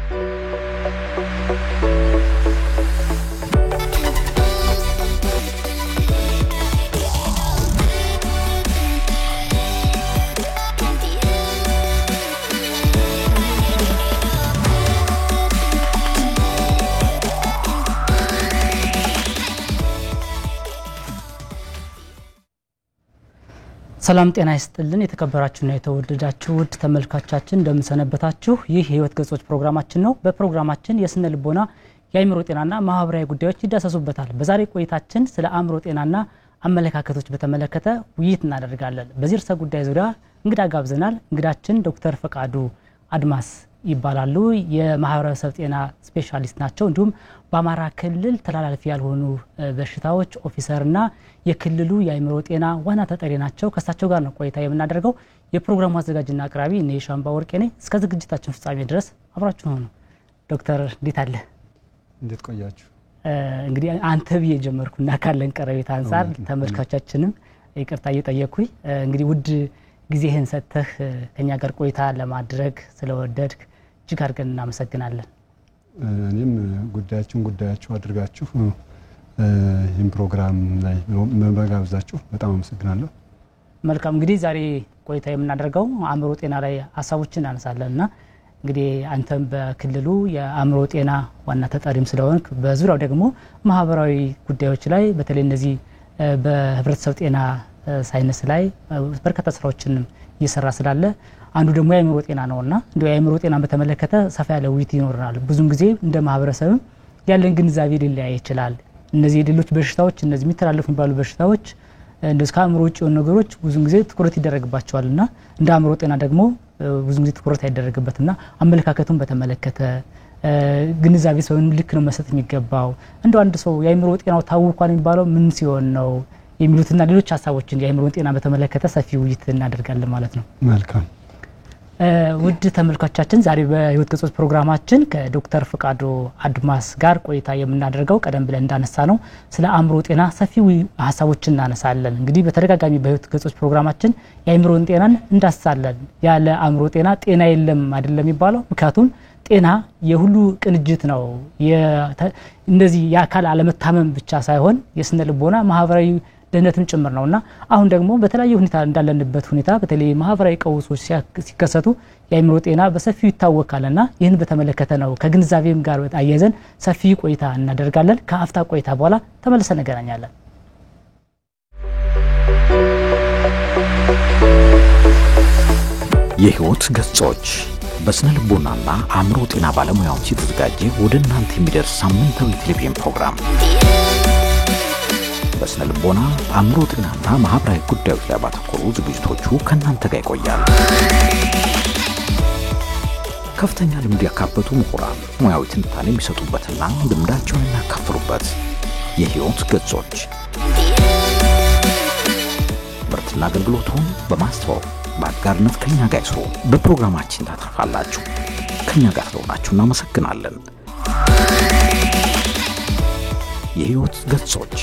ሰላም ጤና ይስጥልን የተከበራችሁና የተወደዳችሁ ውድ ተመልካቾቻችን እንደምሰነበታችሁ ይህ ህይወት ገጾች ፕሮግራማችን ነው በፕሮግራማችን የስነ ልቦና የአእምሮ ጤናና ማህበራዊ ጉዳዮች ይዳሰሱበታል በዛሬ ቆይታችን ስለ አእምሮ ጤናና አመለካከቶች በተመለከተ ውይይት እናደርጋለን በዚህ ርዕሰ ጉዳይ ዙሪያ እንግዳ ጋብዘናል እንግዳችን ዶክተር ፈቃዱ አድማስ ይባላሉ የማህበረሰብ ጤና ስፔሻሊስት ናቸው እንዲሁም በአማራ ክልል ተላላፊ ያልሆኑ በሽታዎች ኦፊሰርና የክልሉ የአእምሮ ጤና ዋና ተጠሪ ናቸው ከሳቸው ጋር ነው ቆይታ የምናደርገው የፕሮግራሙ አዘጋጅና አቅራቢ ነይሻምባ ወርቄ ነኝ እስከ ዝግጅታችን ፍጻሜ ድረስ አብራችሁ ሁኑ ዶክተር እንዴት አለ እንዴት ቆያችሁ እንግዲህ አንተ ብዬ ጀመርኩና ካለን ቀረቤት አንፃር ተመልካቾቻችንም ይቅርታ እየጠየቅኩኝ እንግዲህ ውድ ጊዜህን ሰጥተህ ከኛ ጋር ቆይታ ለማድረግ ስለወደድክ እጅግ አድርገን እናመሰግናለን እኔም ጉዳያችሁ አድርጋችሁ ይህን ፕሮግራም ላይ መጋብዛችሁ በጣም አመሰግናለሁ መልካም እንግዲህ ዛሬ ቆይታ የምናደርገው አእምሮ ጤና ላይ ሐሳቦችን እናነሳለንና እንግዲህ አንተም በክልሉ የአእምሮ ጤና ዋና ተጠሪም ስለሆንክ በዙሪያው ደግሞ ማህበራዊ ጉዳዮች ላይ በተለይ እነዚህ በህብረተሰብ ጤና ሳይንስ ላይ በርካታ ስራዎችን እየሰራ ስላለ አንዱ ደግሞ የአእምሮ ጤና ነውና እንደው የአእምሮ ጤናን በተመለከተ ሰፋ ያለ ውይይት ይኖርናል ብዙም ጊዜ እንደ ማህበረሰብ ያለን ግንዛቤ ሊለያይ ይችላል እነዚህ ሌሎች በሽታዎች እነዚህ የሚተላለፉ የሚባሉ በሽታዎች እንደዚህ ከአእምሮ ውጭ የሆኑ ነገሮች ብዙም ጊዜ ትኩረት ይደረግባቸዋልና እንደ አእምሮ ጤና ደግሞ ብዙም ጊዜ ትኩረት አይደረግበትና አመለካከቱን በተመለከተ ግንዛቤ ሰውን ልክ ነው መስጠት የሚገባው እንደው አንድ ሰው የአእምሮ ጤናው ታውቋል የሚባለው ምን ሲሆን ነው የሚሉትና ሌሎች ሐሳቦችን የአእምሮ ጤና በተመለከተ ሰፊ ውይይት እናደርጋለን ማለት ነው መልካም ውድ ተመልካቾቻችን ዛሬ በህይወት ገጾች ፕሮግራማችን ከዶክተር ፈቃዱ አድማስ ጋር ቆይታ የምናደርገው ቀደም ብለን እንዳነሳ ነው ስለ አእምሮ ጤና ሰፊ ሐሳቦችን እናነሳለን እንግዲህ በተደጋጋሚ በህይወት ገጾች ፕሮግራማችን የአእምሮ ጤናን እንዳስሳለን ያለ አእምሮ ጤና የለም አይደለም የሚባለው ምክንያቱም ጤና የሁሉ ቅንጅት ነው እንደዚህ የአካል አለመታመም ብቻ ሳይሆን የስነ ልቦና ማህበራዊ ደህንነትም ጭምር ነውና አሁን ደግሞ በተለያየ ሁኔታ እንዳለንበት ሁኔታ በተለይ ማህበራዊ ቀውሶች ሲከሰቱ የአእምሮ ጤና በሰፊው ይታወቃልና ይህን በተመለከተ ነው ከግንዛቤም ጋር አያይዘን ሰፊ ቆይታ እናደርጋለን ከአፍታ ቆይታ በኋላ ተመልሰን እንገናኛለን የህይወት ገጾች በስነ ልቦናና አእምሮ ጤና ባለሙያዎች የተዘጋጀ ወደ እናንተ የሚደርስ ሳምንታዊ ቴሌቪዥን ፕሮግራም በስነ ልቦና አእምሮ ጤናና ማህበራዊ ጉዳዮች ላይ ባተኮሩ ዝግጅቶቹ ከእናንተ ጋር ይቆያል ከፍተኛ ልምድ ያካበቱ ምሁራን ሙያዊ ትንታኔ የሚሰጡበትና ልምዳቸውን የሚያካፍሉበት የህይወት ገጾች ምርትና አገልግሎቱን በማስተዋወቅ በአጋርነት ከኛ ጋር ይስሩ በፕሮግራማችን ታተርፋላችሁ ከኛ ጋር ስለሆናችሁ እናመሰግናለን የህይወት ገጾች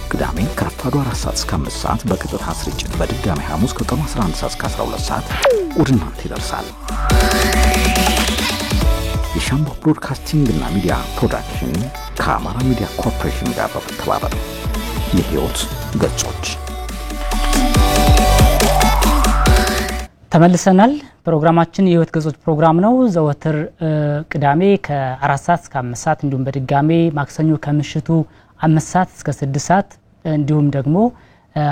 ቅዳሜ ከረፋዱ 4 ሰዓት እስከ 5 ሰዓት በቀጥታ ስርጭት በድጋሚ ሐሙስ ከቀኑ 11 ሰዓት እስከ 12 ሰዓት ወደ እናንተ ይደርሳል የሻምቦ ብሮድካስቲንግ እና ሚዲያ ፕሮዳክሽን ከአማራ ሚዲያ ኮርፖሬሽን ጋር በመተባበር የህይወት ገጾች ተመልሰናል ፕሮግራማችን የህይወት ገጾች ፕሮግራም ነው ዘወትር ቅዳሜ ከ4 ሰዓት እስከ 5 ሰዓት እንዲሁም በድጋሚ ማክሰኞ ከምሽቱ 5 ሰዓት እስከ 6 ሰዓት እንዲሁም ደግሞ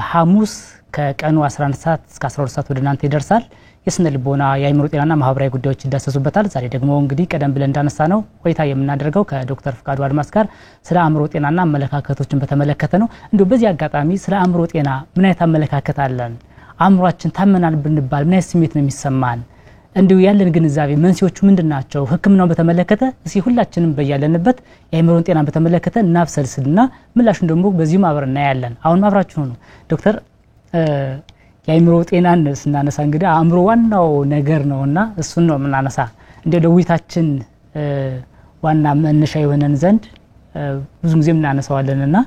ሐሙስ ከቀኑ 11 ሰዓት እስከ 12 ሰዓት ወደ እናንተ ይደርሳል የስነ ልቦና የአእምሮ ጤናና ማህበራዊ ጉዳዮች ይዳሰሱበታል ዛሬ ደግሞ እንግዲህ ቀደም ብለን እንዳነሳ ነው ቆይታ የምናደርገው ከዶክተር ፈቃዱ አድማስ ጋር ስለ አእምሮ ጤናና አመለካከቶችን በተመለከተ ነው እንደው በዚህ አጋጣሚ ስለ አእምሮ ጤና ምን አይነት አመለካከት አለን አእምሮአችን ታመናል ብንባል ምን አይነት ስሜት ነው የሚሰማን እንዲሁ ያለን ግንዛቤ መንስኤዎቹ ምንድናቸው ህክምናው በተመለከተ እሺ ሁላችንም በያለንበት የአእምሮ ጤና በተመለከተ እናብሰልስልና ምላሹን ደግሞ በዚሁ ማብረና ያለን አሁን ማብራችሁ ነው ዶክተር የአእምሮ ጤናን ስናነሳ እንግዲህ አእምሮ ዋናው ነገር ነውና እሱን ነው ምናነሳ እንደ ለውይይታችን ዋና መነሻ የሆነን ዘንድ ብዙ ጊዜ ምናነሳዋለንና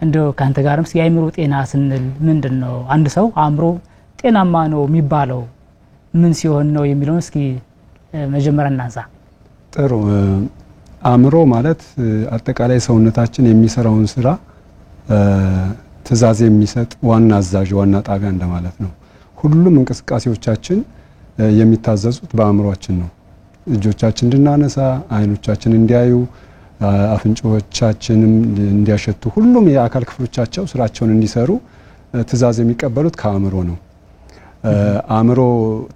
እንደው ካንተ ጋርም የአእምሮ ጤና ስንል ምንድነው አንድ ሰው አእምሮ ጤናማ ነው የሚባለው ምን ሲሆን ነው የሚለውን እስኪ መጀመሪያ እናንሳ ጥሩ አእምሮ ማለት አጠቃላይ ሰውነታችን የሚሰራውን ስራ ትዕዛዝ የሚሰጥ ዋና አዛዥ ዋና ጣቢያ እንደማለት ነው። ሁሉም እንቅስቃሴዎቻችን የሚታዘዙት በአእምሮአችን ነው። እጆቻችን እንድናነሳ፣ አይኖቻችን እንዲያዩ፣ አፍንጫዎቻችንም እንዲያሸቱ ሁሉም የአካል ክፍሎቻቸው ስራቸውን እንዲሰሩ ትዕዛዝ የሚቀበሉት ከአእምሮ ነው። አእምሮ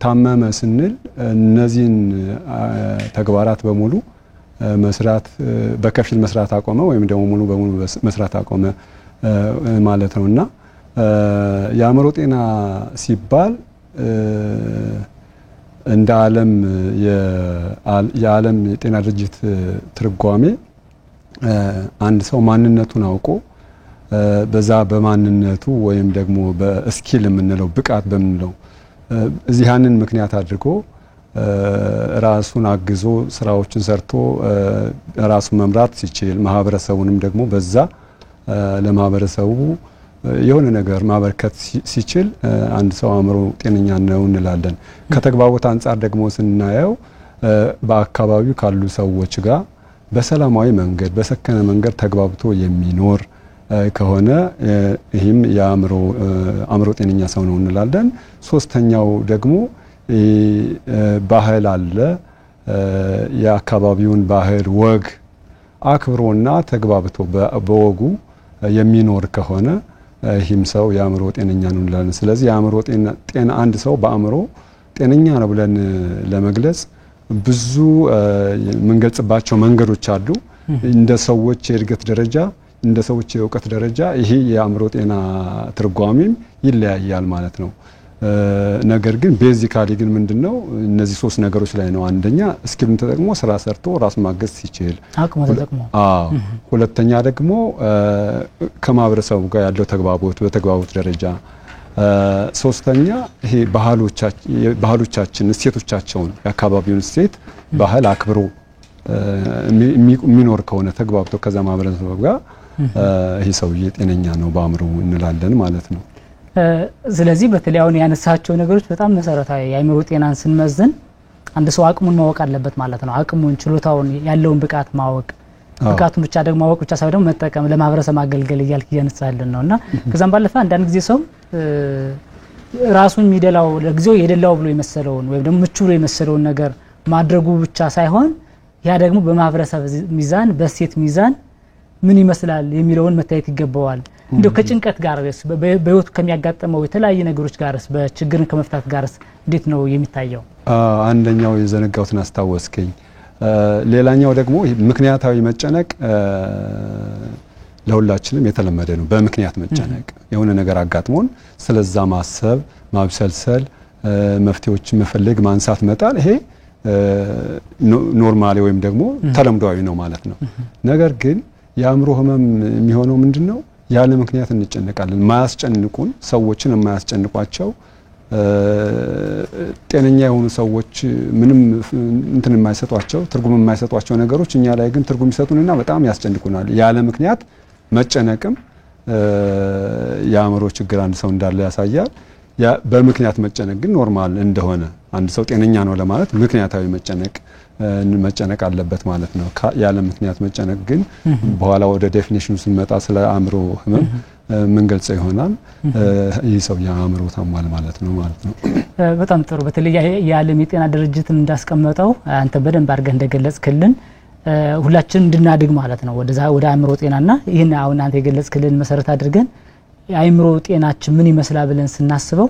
ታመመ ስንል እነዚህን ተግባራት በሙሉ መስራት በከፊል መስራት አቆመ ወይም ደግሞ ሙሉ በሙሉ መስራት አቆመ ማለት ነውና የአእምሮ ጤና ሲባል እንደ የዓለም የጤና ድርጅት ትርጓሜ አንድ ሰው ማንነቱን አውቆ በዛ በማንነቱ ወይም ደግሞ በስኪል የምንለው ብቃት በምንለው እዚህንን ምክንያት አድርጎ ራሱን አግዞ ስራዎችን ሰርቶ ራሱን መምራት ሲችል ማህበረሰቡንም ደግሞ በዛ ለማህበረሰቡ የሆነ ነገር ማበርከት ሲችል አንድ ሰው አእምሮ ጤነኛ ነው እንላለን። ከተግባቦት አንፃር ደግሞ ስናየው በአካባቢው ካሉ ሰዎች ጋር በሰላማዊ መንገድ በሰከነ መንገድ ተግባብቶ የሚኖር ከሆነ ይህም የአእምሮ ጤነኛ ሰው ነው እንላለን። ሶስተኛው ደግሞ ባህል አለ። የአካባቢውን ባህል ወግ አክብሮና ተግባብቶ በወጉ የሚኖር ከሆነ ይህም ሰው የአእምሮ ጤነኛ ነው እንላለን። ስለዚህ የአእምሮ ጤና አንድ ሰው በአእምሮ ጤነኛ ነው ብለን ለመግለጽ ብዙ የምንገልጽባቸው መንገዶች አሉ። እንደ ሰዎች የእድገት ደረጃ እንደ ሰዎች የእውቀት ደረጃ ይሄ የአእምሮ ጤና ትርጓሜም ይለያያል ማለት ነው። ነገር ግን ቤዚካሊ ግን ምንድነው እነዚህ ሶስት ነገሮች ላይ ነው። አንደኛ ስኪሉን ተጠቅሞ ስራ ሰርቶ ራስ ማገዝ ሲችል፣ አቅሙ ተጠቅሞ ሁለተኛ ደግሞ ከማህበረሰቡ ጋር ያለው ተግባቦት በተግባቦት ደረጃ፣ ሶስተኛ ይሄ ባህሎቻችን እሴቶቻቸውን የአካባቢውን እሴት ባህል አክብሮ የሚኖር ከሆነ ተግባብቶ ከዛ ማህበረሰቡ ጋር ይሄ ሰውዬ ጤነኛ ነው በአእምሮ እንላለን ማለት ነው። ስለዚህ በተለይ አሁን ያነሳቸው ነገሮች በጣም መሰረታዊ የአእምሮ ጤናን ስንመዝን አንድ ሰው አቅሙን ማወቅ አለበት ማለት ነው። አቅሙን ችሎታውን ያለውን ብቃት ማወቅ ብቃቱን ብቻ ደግሞ ማወቅ ብቻ ሳይሆን መጠቀም ለማህበረሰብ ማገልገል እያልክ እያነሳልን ነውና ከዛም ባለፈ አንዳንድ ጊዜ ሰው ራሱን የሚደላው ለጊዜው የደላው ብሎ የመሰለውን ወይም ደግሞ ምቹ ብሎ የመሰለውን ነገር ማድረጉ ብቻ ሳይሆን ያ ደግሞ በማህበረሰብ ሚዛን በሴት ሚዛን ምን ይመስላል የሚለውን መታየት ይገባዋል። እንደው ከጭንቀት ጋርስ በህይወት ከሚያጋጥመው የተለያየ ነገሮች ጋርስ በችግርን ከመፍታት ጋርስ እንዴት ነው የሚታየው? አንደኛው የዘነጋውትን አስታወስከኝ። ሌላኛው ደግሞ ምክንያታዊ መጨነቅ ለሁላችንም የተለመደ ነው። በምክንያት መጨነቅ የሆነ ነገር አጋጥሞን ስለዛ ማሰብ፣ ማብሰልሰል፣ መፍትሄዎችን መፈለግ፣ ማንሳት፣ መጣል ይሄ ኖርማሊ ወይም ደግሞ ተለምዷዊ ነው ማለት ነው። ነገር ግን የአእምሮ ህመም የሚሆነው ምንድነው? ያለ ምክንያት እንጨነቃለን። ማያስጨንቁን ሰዎችን የማያስጨንቋቸው ጤነኛ የሆኑ ሰዎች ምንም እንትን የማይሰጧቸው ትርጉም የማይሰጧቸው ነገሮች እኛ ላይ ግን ትርጉም ይሰጡንና በጣም ያስጨንቁናል። ያለ ምክንያት መጨነቅም የአእምሮ ችግር አንድ ሰው እንዳለ ያሳያል። በምክንያት መጨነቅ ግን ኖርማል እንደሆነ አንድ ሰው ጤነኛ ነው ለማለት ምክንያታዊ መጨነቅ አለበት ማለት ነው። ያለ ምክንያት መጨነቅ ግን በኋላ ወደ ዴፊኒሽኑ ስንመጣ ስለ አእምሮ ህመም ምን ገልጸው ይሆናል። ይህ ሰው የአእምሮ ታሟል ማለት ነው። በጣም ጥሩ። በተለይ የዓለም የጤና ድርጅት እንዳስቀመጠው አንተ በደንብ አድርገህ እንደገለጽክልን ሁላችን እንድናድግ ማለት ነው ወደ አእምሮ ጤናና ይሄን አሁን አንተ የገለጽክልን መሰረት አድርገን የአእምሮ ጤናችን ምን ይመስላል ብለን ስናስበው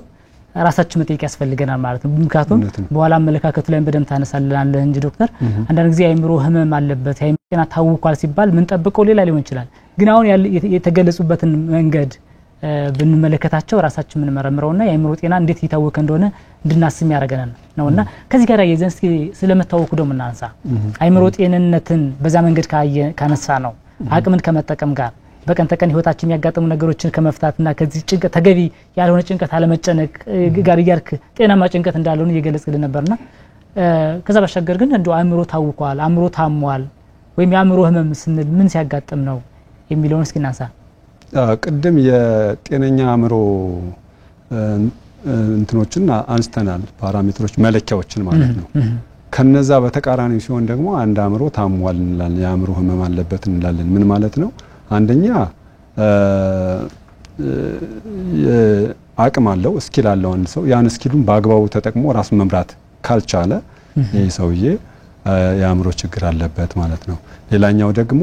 ራሳችን መጠየቅ ያስፈልገናል ማለት ነው። ምክንያቱም በኋላ አመለካከቱ ላይ በደንብ ታነሳልናለህ እንጂ ዶክተር አንዳንድ ጊዜ የአእምሮ ህመም አለበት የአእምሮ ጤና ታውቋል ሲባል ምን ጠብቀው ሌላ ሊሆን ይችላል። ግን አሁን የተገለጹበትን መንገድ ብንመለከታቸው ራሳችን ምን መረምረውና የአእምሮ ጤና እንዴት ይታወቀ እንደሆነ እንድናስም ያደርገናል ነውና ከዚህ ጋር ያይዘን እስኪ ስለመታወቁ ደግሞ እናንሳ። አእምሮ ጤንነትን በዛ መንገድ ካነሳ ነው አቅምን ከመጠቀም ጋር በቀን ተቀን ህይወታችን የሚያጋጥሙ ነገሮችን ከመፍታትና ከዚህ ጭንቀት ተገቢ ያልሆነ ጭንቀት አለመጨነቅ ጋር ያርክ ጤናማ ጭንቀት እንዳልሆነ እየገለጽክልን ነበርና ከዛ ባሻገር ግን እንደው አእምሮ ታውቋል አእምሮ ታሟል ወይም የአእምሮ ህመም ስንል ምን ሲያጋጥም ነው የሚለውን እስኪ እናንሳ። ቅድም የጤነኛ አእምሮ እንትኖችን አንስተናል ፓራሜትሮች መለኪያዎችን ማለት ነው። ከነዛ በተቃራኒው ሲሆን ደግሞ አንድ አእምሮ ታሟል እንላለን የአእምሮ ህመም አለበት እንላለን ምን ማለት ነው አንደኛ አቅም አለው ስኪል አለው አንድ ሰው ያን ስኪሉን በአግባቡ ተጠቅሞ ራሱን መምራት ካልቻለ ይሄ ሰውዬ የአእምሮ ችግር አለበት ማለት ነው ሌላኛው ደግሞ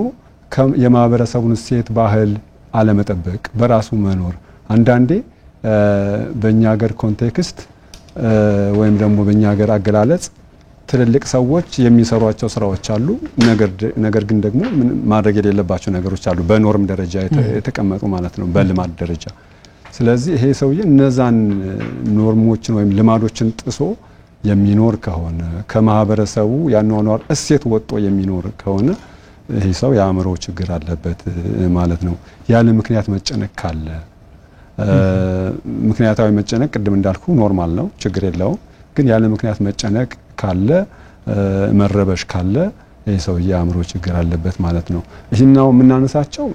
የማህበረሰቡን እሴት ባህል አለመጠበቅ በራሱ መኖር አንዳንዴ በእኛ ሀገር ኮንቴክስት ወይም ደግሞ በእኛ ሀገር አገላለጽ ትልልቅ ሰዎች የሚሰሯቸው ስራዎች አሉ ነገር ግን ደግሞ ማድረግ የሌለባቸው ነገሮች አሉ በኖርም ደረጃ የተቀመጡ ማለት ነው በልማድ ደረጃ ስለዚህ ይሄ ሰውዬ እነዛን ኖርሞችን ወይም ልማዶችን ጥሶ የሚኖር ከሆነ ከማህበረሰቡ ያኗኗር እሴት ወጥቶ የሚኖር ከሆነ ይሄ ሰው የአእምሮ ችግር አለበት ማለት ነው ያለ ምክንያት መጨነቅ ካለ ምክንያታዊ መጨነቅ ቅድም እንዳልኩ ኖርማል ነው ችግር የለውም ግን ያለ ምክንያት መጨነቅ ካለ መረበሽ ካለ ይሄ ሰው የአእምሮ ችግር አለበት ማለት ነው ይህናው የምናነሳቸው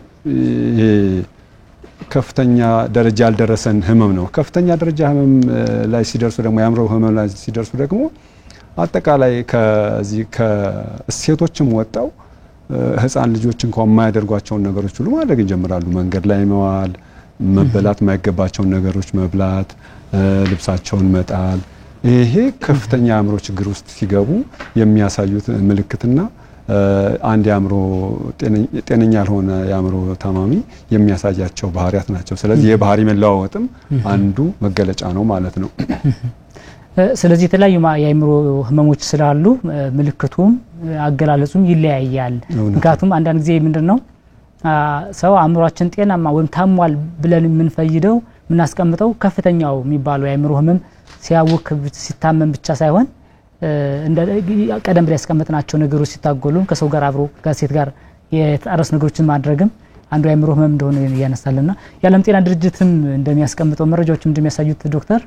ከፍተኛ ደረጃ ያልደረሰን ህመም ነው ከፍተኛ ደረጃ ህመም ላይ ሲደርሱ ደግሞ የአእምሮ ህመም ላይ ሲደርሱ ደግሞ አጠቃላይ ከዚህ ከእሴቶችም ወጣው ህፃን ልጆች እንኳን የማያደርጓቸውን ነገሮች ሁሉ ማድረግ ይጀምራሉ መንገድ ላይ መዋል መበላት የማይገባቸውን ነገሮች መብላት ልብሳቸውን መጣል ይሄ ከፍተኛ አእምሮ ችግር ውስጥ ሲገቡ የሚያሳዩት ምልክትና አንድ የአእምሮ ጤነኛ ያልሆነ የአእምሮ ታማሚ የሚያሳያቸው ባህሪያት ናቸው ስለዚህ የባህሪ መለዋወጥም አንዱ መገለጫ ነው ማለት ነው ስለዚህ የተለያዩ የአእምሮ ህመሞች ስላሉ ምልክቱም አገላለጹም ይለያያል ምክንያቱም አንዳንድ ጊዜ ምንድነው ሰው አእምሮአችን ጤናማ ወይም ታሟል ብለን የምንፈይደው ምናስቀምጠው ከፍተኛው የሚባለው የአእምሮ ህመም ሲያውክ ሲታመም ብቻ ሳይሆን እንደ ቀደም ብለ ያስቀመጥናቸው ነገሮች ሲታጎሉ ከሰው ጋር አብሮ ከሴት ጋር የተጣረሱ ነገሮችን ማድረግም አንዱ የአእምሮ ህመም እንደሆነ ያነሳልና የዓለም ጤና ድርጅትም እንደሚያስቀምጠው መረጃዎችም እንደሚያሳዩት ዶክተር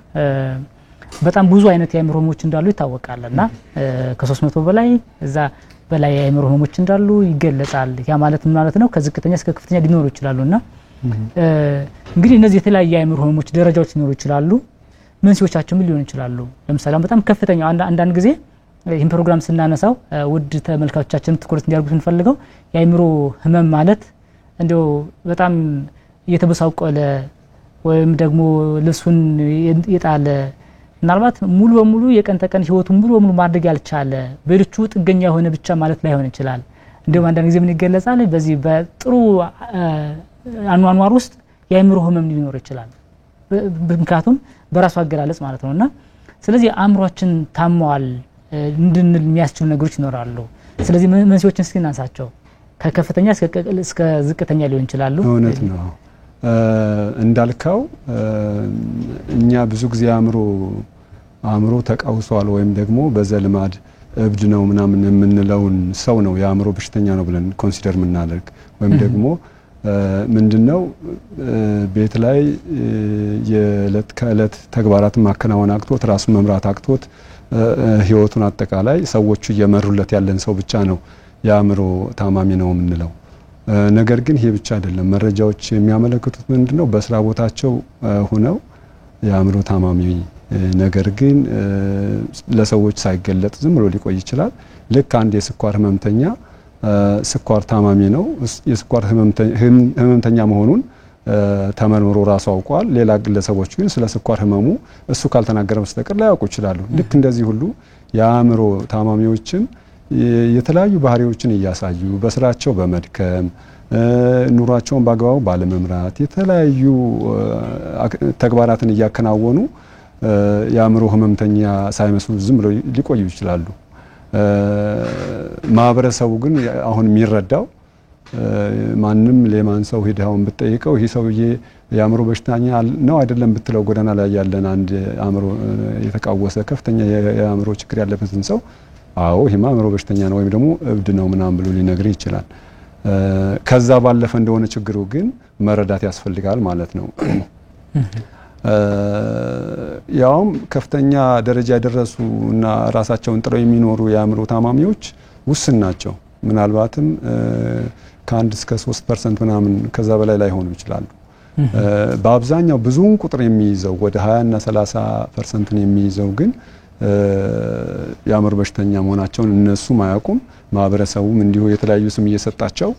በጣም ብዙ አይነት የአእምሮ ህመሞች እንዳሉ ይታወቃልና ከ300 በላይ እዛ በላይ የአእምሮ ህመሞች እንዳሉ ይገለጻል ያ ማለት ምን ማለት ነው ከዝቅተኛ እስከ ከፍተኛ ሊኖሩ ይችላሉና እንግዲህ እነዚህ የተለያዩ የአእምሮ ህመሞች ደረጃዎች ሊኖሩ ይችላሉ መንስኤዎቻቸው ምን ሊሆኑ ይችላሉ ለምሳሌ በጣም ከፍተኛ አንዳንድ ጊዜ ይህን ፕሮግራም ስናነሳው ውድ ተመልካቾቻችን ትኩረት እንዲያርጉ ስንፈልገው የአእምሮ ህመም ማለት እንደው በጣም እየተበሳቆለ ወይም ደግሞ ልብሱን የጣለ ምናልባት ሙሉ በሙሉ የቀን ተቀን ህይወቱን ሙሉ በሙሉ ማድረግ ያልቻለ በልቹ ጥገኛ የሆነ ብቻ ማለት ላይሆን ይችላል እንደውም አንዳንድ ጊዜ ምን ይገለጻል በዚህ በጥሩ አኗኗር ውስጥ የአእምሮ ህመም ሊኖር ይችላል ምክንያቱም በራሱ አገላለጽ ማለት ነውና ስለዚህ አእምሮአችን ታሟል እንድንል የሚያስችሉ ነገሮች ይኖራሉ ስለዚህ መንስኤዎችን እስኪ እናንሳቸው ከከፍተኛ እስከ ዝቅተኛ ሊሆን ይችላሉ እውነት ነው እንዳልካው እኛ ብዙ ጊዜ አእምሮ ተቃውሷል ወይም ደግሞ በዘልማድ እብድ ነው ምናምን የምንለውን ሰው ነው የአእምሮ በሽተኛ ነው ብለን ኮንሲደር ምናደርግ ወይም ደግሞ ምንድነው ቤት ላይ የዕለት ከዕለት ተግባራትን ማከናወን አቅቶት ራሱን መምራት አቅቶት ህይወቱን አጠቃላይ ሰዎቹ እየመሩለት ያለን ሰው ብቻ ነው የአእምሮ ታማሚ ነው የምንለው ነገር ግን ይሄ ብቻ አይደለም መረጃዎች የሚያመለክቱት ምንድነው በስራ ቦታቸው ሆነው የአእምሮ ታማሚ ነገር ግን ለሰዎች ሳይገለጥ ዝም ብሎ ሊቆይ ይችላል ልክ አንድ የስኳር ህመምተኛ ስኳር ታማሚ ነው የስኳር ህመምተኛ መሆኑን ተመርምሮ ራሱ አውቋል ሌላ ግለሰቦች ግን ስለ ስኳር ህመሙ እሱ ካልተናገረ በስተቀር ላያውቁ ይችላሉ ልክ እንደዚህ ሁሉ የአእምሮ ታማሚዎችን የተለያዩ ባህሪዎችን እያሳዩ በስራቸው በመድከም ኑሯቸውን በአግባቡ ባለመምራት የተለያዩ ተግባራትን እያከናወኑ የአእምሮ ህመምተኛ ሳይመስሉ ዝም ብለው ሊቆዩ ይችላሉ ማህበረሰቡ ግን አሁን የሚረዳው ማንንም ለማን ሰው ሄዳውን ብትጠይቀው ይሄ ሰውዬ የአእምሮ በሽተኛ ነው አይደለም ብትለው ጎዳና ላይ ያለን አንድ አእምሮ የተቃወሰ ከፍተኛ የአእምሮ ችግር ያለበትን ሰው አዎ ይሄማ አእምሮ በሽተኛ ነው ወይም ደግሞ እብድ ነው ምናምን ብሎ ሊነግር ይችላል ከዛ ባለፈ እንደሆነ ችግሩ ግን መረዳት ያስፈልጋል ማለት ነው ያውም ከፍተኛ ደረጃ ያደረሱ እና ራሳቸውን ጥለው የሚኖሩ የአእምሮ ታማሚዎች ውስን ናቸው ምናልባትም ከ1 እስከ 3% ምናምን ከዛ በላይ ላይ ሆኑ ይችላሉ በአብዛኛው ብዙውን ቁጥር የሚይዘው ወደ 20 እና 30% የሚይዘው ግን የአእምሮ በሽተኛ መሆናቸውን እነሱም አያውቁም። ማህበረሰቡም እንዲሁ የተለያዩ ስም እየሰጣቸው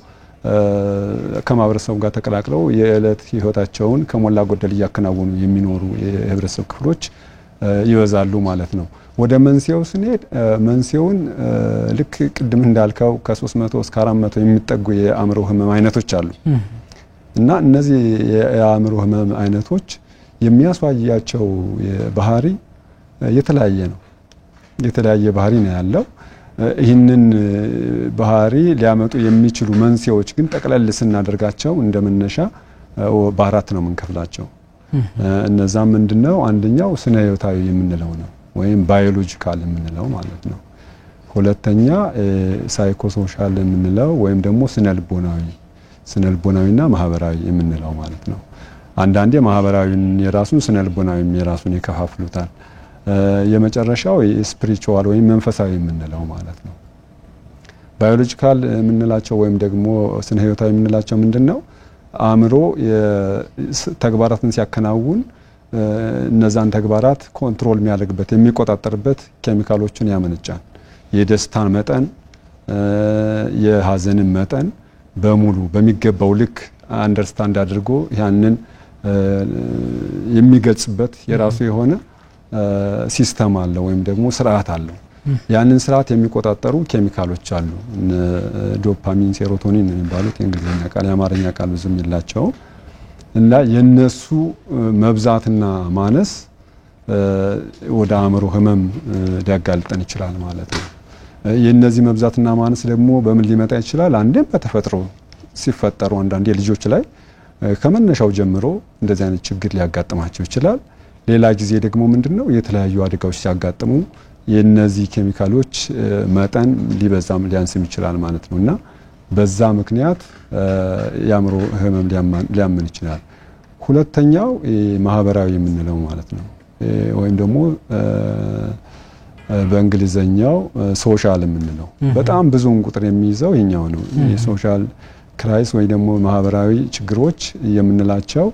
ከማህበረሰቡ ጋር ተቀላቅለው የዕለት ህይወታቸውን ከሞላ ጎደል እያከናወኑ የሚኖሩ የህብረተሰብ ክፍሎች ይበዛሉ ማለት ነው። ወደ መንስኤው ስንሄድ መንስኤውን ልክ ቅድም እንዳልከው ከ300 እስከ 400 የሚጠጉ የአእምሮ ህመም አይነቶች አሉ እና እነዚህ የአእምሮ ህመም አይነቶች የሚያሳያቸው ባህሪ የተለያየ ነው። የተለያየ ባህሪ ነው ያለው። ይህንን ባህሪ ሊያመጡ የሚችሉ መንስኤዎች ግን ጠቅለል ስናደርጋቸው እንደመነሻ በአራት ነው የምንከፍላቸው። እነዛም ምንድነው? አንደኛው ስነ ህይወታዊ የምንለው ነው ወይም ባዮሎጂካል የምንለው ማለት ነው። ሁለተኛ ሳይኮሶሻል የምንለው ወይም ደግሞ ስነ ልቦናዊና ማህበራዊ የምንለው ማለት ነው። አንዳንዴ ማህበራዊን የራሱን ስነ ልቦናዊም የራሱን ይከፋፍሉታል። የመጨረሻው ስፒሪቹዋል ወይም መንፈሳዊ የምንለው ማለት ነው። ባዮሎጂካል የምንላቸው ወይም ደግሞ ስነ ህይወታዊ የምንላቸው ምንድነው? አእምሮ ተግባራትን ሲያከናውን እነዛን ተግባራት ኮንትሮል የሚያደርግበት የሚቆጣጠርበት ኬሚካሎችን ያመነጫል። የደስታን መጠን የሀዘንን መጠን በሙሉ በሚገባው ልክ አንደርስታንድ አድርጎ ያንን የሚገልጽበት የራሱ የሆነ ሲስተም አለ ወይም ደግሞ ስርዓት አለው። ያንን ስርዓት የሚቆጣጠሩ ኬሚካሎች አሉ። ዶፓሚን፣ ሴሮቶኒን የሚባሉት የእንግሊዝኛ ቃል የአማርኛ ቃል ብዙም የላቸውም እና የነሱ መብዛትና ማነስ ወደ አእምሮ ህመም ሊያጋልጠን ይችላል ማለት ነው። የነዚህ መብዛትና ማነስ ደግሞ በምን ሊመጣ ይችላል? አንድም በተፈጥሮ ሲፈጠሩ አንዳንድ ልጆች ላይ ከመነሻው ጀምሮ እንደዚህ አይነት ችግር ሊያጋጥማቸው ይችላል። ሌላ ጊዜ ደግሞ ምንድነው? የተለያዩ አደጋዎች ሲያጋጥሙ የነዚህ ኬሚካሎች መጠን ሊበዛም ሊያንስም ይችላል ማለት ነውና በዛ ምክንያት የአእምሮ ህመም ሊያመን ይችላል። ሁለተኛው ማህበራዊ የምንለው ማለት ነው ወይም ደግሞ በእንግሊዘኛው ሶሻል የምንለው በጣም ብዙውን ቁጥር የሚይዘው ይሄኛው ነው። የሶሻል ክራይስ ወይ ደግሞ ማህበራዊ ችግሮች የምንላቸው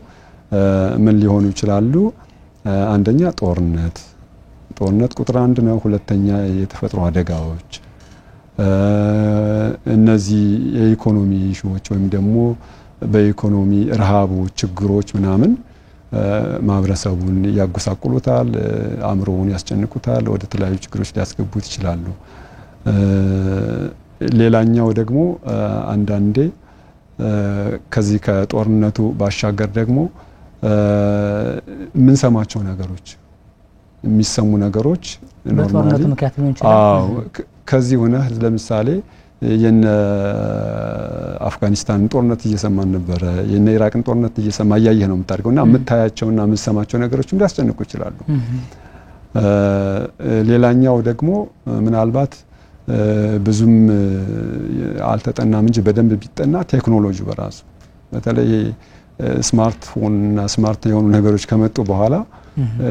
ምን ሊሆኑ ይችላሉ? አንደኛ ጦርነት ቁጥር 1 ነው። ሁለተኛ የተፈጥሮ አደጋዎች፣ እነዚህ የኢኮኖሚ ኢሹዎች ወይም ደግሞ በኢኮኖሚ ረሃቦች፣ ችግሮች ምናምን ማህበረሰቡን ያጎሳቁሉታል፣ አእምሮውን ያስጨንቁታል፣ ወደ ተለያዩ ችግሮች ሊያስገቡት ይችላሉ። ሌላኛው ደግሞ አንዳንዴ ከዚህ ከጦርነቱ ባሻገር ደግሞ ምን ሰማቸው ነገሮች የሚሰሙ ነገሮች በጦርነቱ ምክንያት ምን ይችላል? ከዚህ ሆነ ለምሳሌ የነ አፍጋኒስታን ጦርነት እየሰማን ነበር። የነ ኢራቅን ጦርነት እየሰማ ያየህ ነው የምታርገውና የምታያቸውና የምትሰማቸው ነገሮችም ሊያስጨንቁ ይችላሉ። ሌላኛው ደግሞ ምናልባት ብዙም አልተጠናም እንጂ በደንብ ቢጠና ቴክኖሎጂ በራሱ በተለይ ስማርትፎን እና ስማርት የሆኑ ነገሮች ከመጡ በኋላ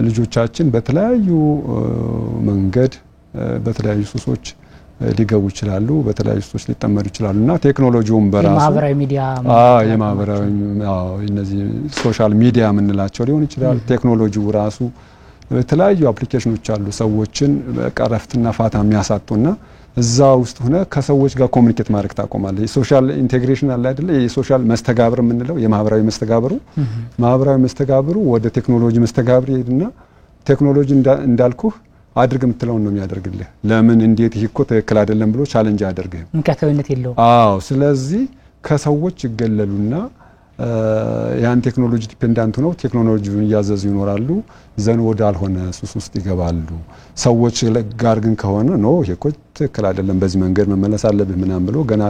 ልጆቻችን በተለያዩ መንገድ በተለያዩ ሱሶች ሊገቡ ይችላሉ፣ በተለያዩ ሱሶች ሊጠመዱ ይችላሉና ቴክኖሎጂውም በራሱ የማህበራዊ ሚዲያ እነዚህ ሶሻል ሚዲያ የምንላቸው ሊሆን ይችላል። ቴክኖሎጂው ራሱ የተለያዩ አፕሊኬሽኖች አሉ ሰዎችን በቀረፍትና ፋታ የሚያሳጡና እዛ ውስጥ ሆነ ከሰዎች ጋር ኮሙኒኬት ማድረግ ታቆማለህ። የሶሻል ኢንቴግሬሽን አለ አይደለ? የሶሻል መስተጋብር የምንለው የማህበራዊ መስተጋብሩ ወደ ቴክኖሎጂ መስተጋብር ይሄድና ቴክኖሎጂ እንዳልኩህ አድርግ የምትለውን ነው የሚያደርግልህ። ለምን እንዴት ይሄ እኮ ትክክል አይደለም ብሎ ቻሌንጅ አያደርግህም። ምክንያታዊነት የለውም። ስለዚህ ከሰዎች ይገለሉና ያን ቴክኖሎጂ ዲፔንዳንት ነው ቴክኖሎጂውን እያዘዙ ይኖራሉ። ዘን ወደ አልሆነ ሱስ ውስጥ ይገባሉ። ሰዎች ጋር ግን ከሆነ ነው ይሄ እኮ ትክክል አይደለም በዚህ መንገድ መመለስ አለብህ ምናምን ብሎ ገና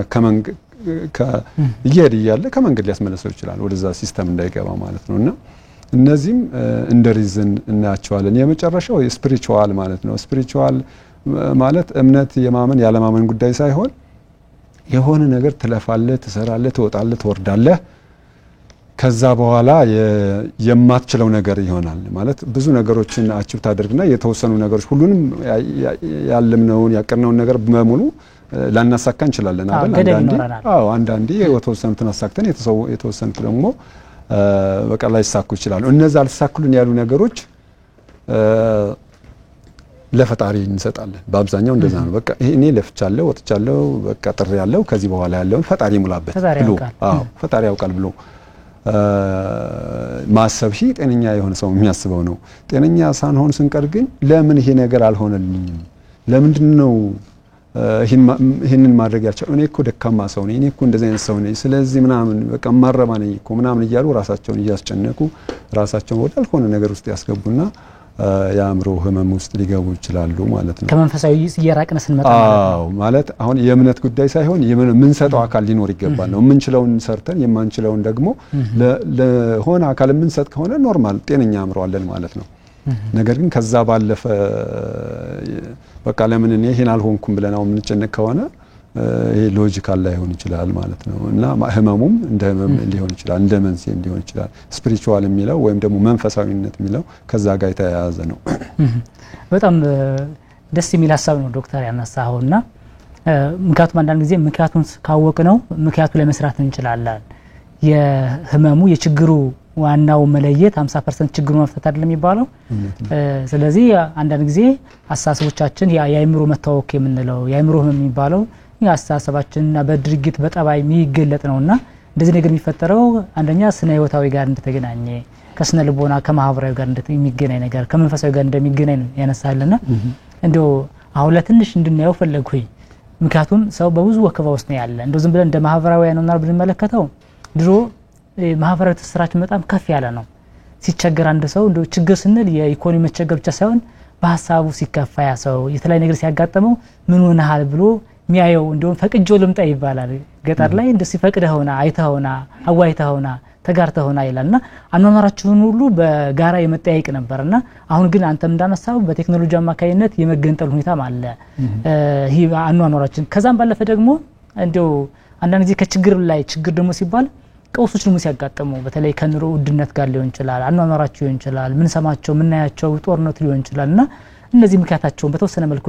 እየሄደ እያለ ከመንገድ ሊያስመለሰው ይችላል ወደዛ ሲስተም እንዳይገባ ማለት ነውና እነዚህም እንደ ሪዝን እናያቸዋለን። የመጨረሻው ስፒሪቹዋል ማለት ነው። ስፒሪቹዋል ማለት እምነት የማመን ያለማመን ጉዳይ ሳይሆን የሆነ ነገር ትለፋለህ፣ ትሰራለህ፣ ትወጣለህ፣ ትወርዳለህ ከዛ በኋላ የማትችለው ነገር ይሆናል ማለት ብዙ ነገሮችን አቺቭ ታደርግና የተወሰኑ ነገሮች ሁሉንም ያለምነውን ያቀርነውን ነገር በሙሉ ላናሳካ እንችላለን አይደል? አንዳንዴ የተወሰኑትን አሳክተን የተወሰኑት ደግሞ በቃ ላይ ይሳኩ ይችላሉ። እነዛ አልሳኩልን ያሉ ነገሮች ለፈጣሪ እንሰጣለን። በአብዛኛው እንደዛ ነው። በቃ እኔ ለፍቻለሁ ወጥቻለሁ በቃ ጥሪ ያለው ከዚህ በኋላ ያለውን ፈጣሪ ሙላበት ብሎ ፈጣሪ ያውቃል ብሎ ማሰብ ጤነኛ የሆነ ሰው የሚያስበው ነው። ጤነኛ ሳንሆን ስንቀር ግን ለምን ይሄ ነገር አልሆነልኝም? ለምንድነው ይሄንን ማድረግ ያልቻለው? እኔ እኮ ደካማ ሰው ነኝ፣ እኔ እኮ እንደዚህ አይነት ሰው ነኝ፣ ስለዚህ ምናምን በቃ ማረባ ነኝ እኮ ምናምን እያሉ ራሳቸውን እያስጨነቁ ራሳቸውን ወዳልሆነ ነገር ውስጥ ያስገቡና የአእምሮ ህመም ውስጥ ሊገቡ ይችላሉ ማለት ነው። ከመንፈሳዊ እየራቅን ስንመጣ ማለት አሁን የእምነት ጉዳይ ሳይሆን ምን ሰጠው አካል ሊኖር ይገባል ነው። የምንችለውን ሰርተን የማንችለውን ደግሞ ለሆነ አካል የምንሰጥ ከሆነ ኖርማል ጤነኛ አእምሮ አለን ማለት ነው። ነገር ግን ከዛ ባለፈ በቃ ለምን እኔ ይሄን አልሆንኩም ብለን አሁን የምንጨነቅ ከሆነ ይሄ ሎጂካል ላይሆን ይችላል ማለት ነው። እና ህመሙም እንደ ህመም ሊሆን ይችላል፣ እንደ መንስኤ ሊሆን ይችላል። ስፒሪቹዋል የሚለው ወይም ደግሞ መንፈሳዊነት የሚለው ከዛ ጋር የተያያዘ ነው። በጣም ደስ የሚል ሀሳብ ነው ዶክተር ያነሳውና ምክንያቱም አንዳንድ ጊዜ ምክንያቱን ካወቅ ነው ምክንያቱ ላይ መስራት እንችላለን። የህመሙ የችግሩ ዋናው መለየት 50% ችግሩ መፍታት አይደለም የሚባለው። ስለዚህ አንዳንድ ጊዜ አስተሳሰቦቻችን የአእምሮ መታወክ የምንለው የአእምሮ ህመም የሚባለው አስተሳሰባችንና በድርጊት በጠባይ የሚገለጥ ነውና እንደዚህ ነገር የሚፈጠረው አንደኛ ስነ ህይወታዊ ጋር እንደተገናኘ ከስነ ልቦና ከማህበራዊ ጋር እንደሚገናኝ ነገር ከመንፈሳዊ ጋር እንደሚገናኝ ያነሳልና እንደው አሁን ለትንሽ እንድናየው ፈለግኩኝ። ምክንያቱም ሰው በብዙ ወከባ ውስጥ ነው ያለ። እንደው ዝም ብለን እንደ ማህበራዊ ነውና ብንመለከተው ድሮ ማህበራዊ ትስስራችን በጣም ከፍ ያለ ነው። ሲቸገር አንድ ሰው እንደው ችግር ስንል የኢኮኖሚ መቸገር ብቻ ሳይሆን በሐሳቡ ሲከፋ ያ ሰው የተለያየ ነገር ሲያጋጥመው ምን ሆነሃል ብሎ ሚያየው እንደው ፈቅጆ ልምጣ ይባላል። ገጠር ላይ እንደ ሲፈቅደውና አይተውና አዋይተውና ተጋርተውና ይላልና አኗኗራችሁን ሁሉ በጋራ የመጠያየቅ ነበርና አሁን ግን አንተም እንዳነሳው በቴክኖሎጂ አማካይነት የመገንጠል ሁኔታም አለ። ይሄ አኗኗራችን ከዛም ባለፈ ደግሞ እንደው አንዳንድ ጊዜ ከችግር ላይ ችግር ደግሞ ሲባል ቀውሶች ደግሞ ሲያጋጥሙ በተለይ ከኑሮ ውድነት ጋር ሊሆን ይችላል፣ አኗኗራቸው ሊሆን ይችላል፣ ምን ሰማቸው ምን ናያቸው ጦርነት ሊሆን ይችላልና እነዚህ ምክንያታቸው በተወሰነ መልኩ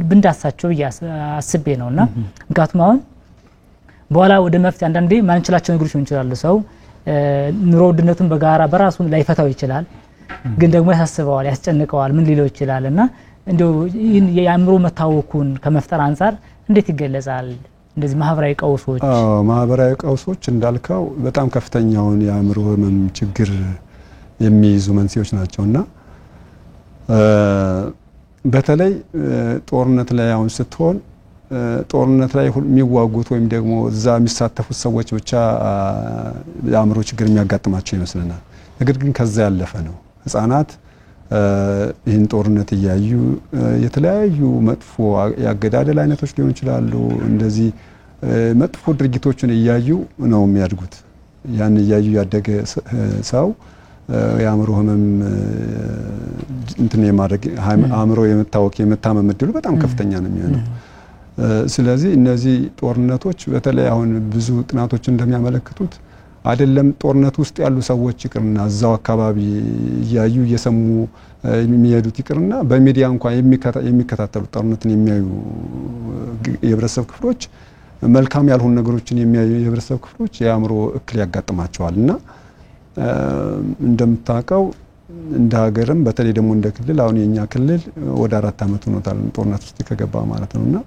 ብንዳሳቸው ያስቤ ነውና ምክንያቱም አሁን በኋላ ወደ መፍትሄ አንዳንዴ ማንችላቸው ነገሮች ሊሆን ይችላል። ሰው ኑሮ ውድነቱን በጋራ በራሱ ላይ ፈታው ይችላል፣ ግን ደግሞ ያሳስበዋል ያስጨንቀዋል ምን ሊለው ይችላልና እንደው የአእምሮ መታወኩን ከመፍጠር አንፃር እንዴት ይገለጻል? እንደዚህ ማህበራዊ ቀውሶች እንዳልከው በጣም ከፍተኛውን የአእምሮ ህመም ችግር የሚይዙ መንስኤዎች ናቸውና በተለይ ጦርነት ላይ አሁን ስትሆን ጦርነት ላይ የሚዋጉት ወይም ደግሞ እዛ የሚሳተፉት ሰዎች ብቻ የአእምሮ ችግር የሚያጋጥማቸው ይመስለናል። ነገር ግን ከዛ ያለፈ ነው። ህፃናት ይህን ጦርነት እያዩ የተለያዩ መጥፎ ያገዳደል አይነቶች ሊሆን ይችላሉ። እንደዚህ መጥፎ ድርጊቶችን እያዩ ነው የሚያድጉት። ያን እያዩ ያደገ ሰው የአእምሮ ህመም እንትን የማድረግ አእምሮ የመታወክ የመታመም እድሉ በጣም ከፍተኛ ነው የሚሆነው። ስለዚህ እነዚህ ጦርነቶች በተለይ አሁን ብዙ ጥናቶች እንደሚያመለክቱት አይደለም ጦርነት ውስጥ ያሉ ሰዎች ይቅርና እዛው አካባቢ እያዩ እየሰሙ የሚሄዱት ይቅርና በሚዲያ እንኳን የሚከታተሉ ጦርነትን የሚያዩ የህብረተሰብ ክፍሎች መልካም ያልሆኑ ነገሮችን የሚያዩ የህብረተሰብ ክፍሎች የአእምሮ እክል ያጋጥማቸዋልና እንደምታውቀው እንደ ሀገርም በተለይ ደግሞ እንደ ክልል አሁን የኛ ክልል ወደ 4 አመት ሆኖታል ጦርነት ውስጥ ከገባ ማለት ነውና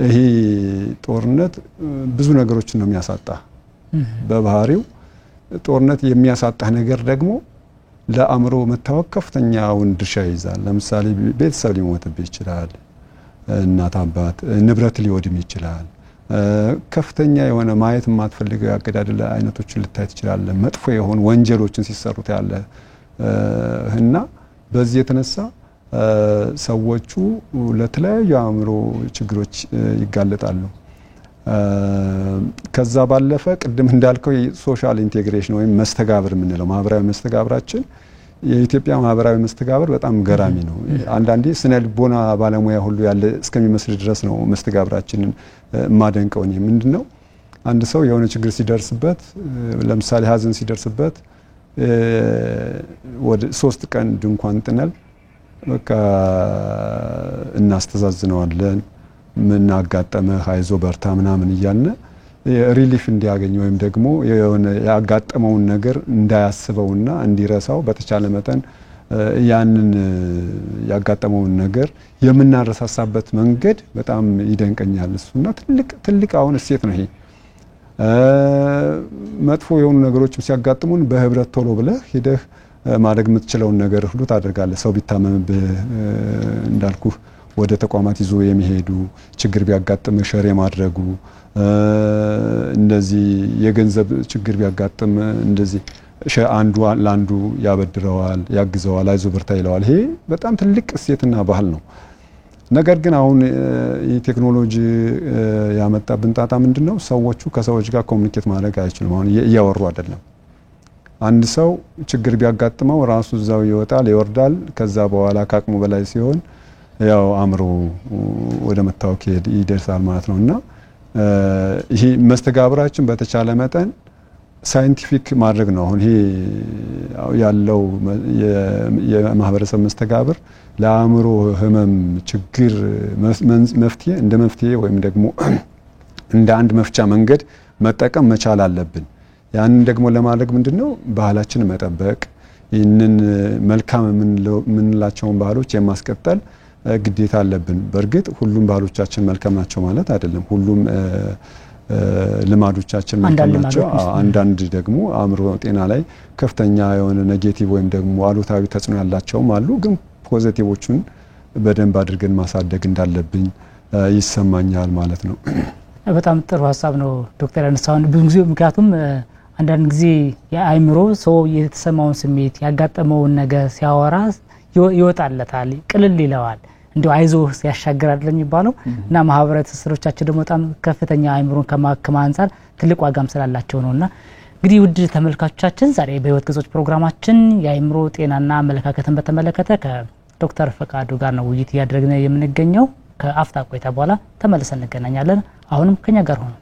ይሄ ጦርነት ብዙ ነገሮችን ነው የሚያሳጣ። በባህሪው ጦርነት የሚያሳጣህ ነገር ደግሞ ለአእምሮ መታወክ ከፍተኛውን ድርሻ ይይዛል። ለምሳሌ ቤተሰብ ሊሞትብህ ይችላል፣ እናት አባት፣ ንብረት ሊወድም ይችላል። ከፍተኛ የሆነ ማየት የማትፈልገው ያገዳደል አይነቶችን ልታይ ትችላለህ። መጥፎ የሆኑ ወንጀሎችን ሲሰሩት ያለ እና በዚህ የተነሳ ሰዎቹ ለተለያዩ አእምሮ ችግሮች ይጋለጣሉ። ከዛ ባለፈ ቅድም እንዳልከው የሶሻል ኢንቴግሬሽን ወይም መስተጋብር የምንለው ማህበራዊ መስተጋብራችን የኢትዮጵያ ማህበራዊ መስተጋብር በጣም ገራሚ ነው። አንዳንዴ ስነ ልቦና ባለሙያ ሁሉ ያለ እስከሚመስል ድረስ ነው መስተጋብራችንን ማደንቀው። እኔ ምንድነው አንድ ሰው የሆነ ችግር ሲደርስበት ለምሳሌ ሀዘን ሲደርስበት ወደ 3 ቀን ድንኳን ጥነል በቃ እናስተዛዝነዋለን። ምን አጋጠመ አይዞ በርታ ምናምን እያልን ሪሊፍ እንዲያገኝ ወይም ደግሞ የሆነ ያጋጠመውን ነገር እንዳያስበውና እንዲረሳው በተቻለ መጠን ያንን ያጋጠመውን ነገር የምናረሳሳበት መንገድ በጣም ይደንቀኛል እሱና ትልቅ አሁን እሴት ነው ይሄ መጥፎ የሆኑ ነገሮችም ሲያጋጥሙን በህብረት ቶሎ ብለህ ሄደህ ማድረግ የምትችለውን ነገር ሁሉ ታደርጋለህ ሰው ቢታመምብህ እንዳልኩ ወደ ተቋማት ይዞ የሚሄዱ ችግር ቢያጋጥም ሸር የማድረጉ እንደዚህ የገንዘብ ችግር ቢያጋጥም እንደዚህ አንዱ ለአንዱ ያበድረዋል ያግዘዋል አይዞ በርታ ይለዋል ይሄ በጣም ትልቅ እሴትና ባህል ነው ነገር ግን አሁን የቴክኖሎጂ ያመጣብን ጣጣ ምንድነው ሰዎቹ ከሰዎች ጋር ኮሙኒኬት ማድረግ አይችሉም አሁን እያወሩ አይደለም አንድ ሰው ችግር ቢያጋጥመው ራሱ እዛው ይወጣል ይወርዳል ከዛ በኋላ ካቅሙ በላይ ሲሆን ያው አምሮ ወደ መታወክ ይደርሳል ማለት ነውና ይሄ መስተጋብራችን በተቻለ መጠን ሳይንቲፊክ ማድረግ ነው አሁን ይሄ ያለው የማህበረሰብ መስተጋብር ለአእምሮ ህመም ችግር መፍትሄ ወይም ደግሞ እንደ አንድ መፍቻ መንገድ መጠቀም መቻል አለብን ያን ደግሞ ለማድረግ ምንድነው ባህላችንን መጠበቅ ይህንን መልካም ምንላቸውን ባህሎች የማስቀጠል ግዴታ አለብን በርግጥ ሁሉም ባህሎቻችን መልካም ናቸው ማለት አይደለም ሁሉም ልማዶቻችን መልካም ናቸው አንዳንድ ደግሞ አእምሮ ጤና ላይ ከፍተኛ የሆነ ኔጌቲቭ ወይም ደግሞ አሉታዊ ተጽዕኖ ያላቸውም አሉ ግን ፖዚቲቮቹን በደንብ አድርገን ማሳደግ እንዳለብን ይሰማኛል ማለት ነው በጣም ጥሩ ሐሳብ ነው ዶክተር አንሳውን ብዙ ጊዜ ምክንያቱም አንዳንድ ጊዜ የአእምሮ ሰው የተሰማውን ስሜት ያጋጠመውን ነገር ሲያወራ ይወጣለታል ቅልል ይለዋል እንዴ አይዞ ሲያሻግራል ለሚባለው እና ማህበራዊ ትስስሮቻችን ደግሞ በጣም ከፍተኛ አእምሮን ከማከም አንፃር ትልቅ ዋጋም ስላላቸው ነውና እንግዲህ ውድ ተመልካቾቻችን ዛሬ በህይወት ገጾች ፕሮግራማችን የአእምሮ ጤናና አመለካከትን በተመለከተ ከዶክተር ፈቃዱ ጋር ነው ውይይት ያደረግነው የምንገኘው ከአፍታ ቆይታ በኋላ ተመልሰን እንገናኛለን አሁንም ከኛ ጋር ሆኖ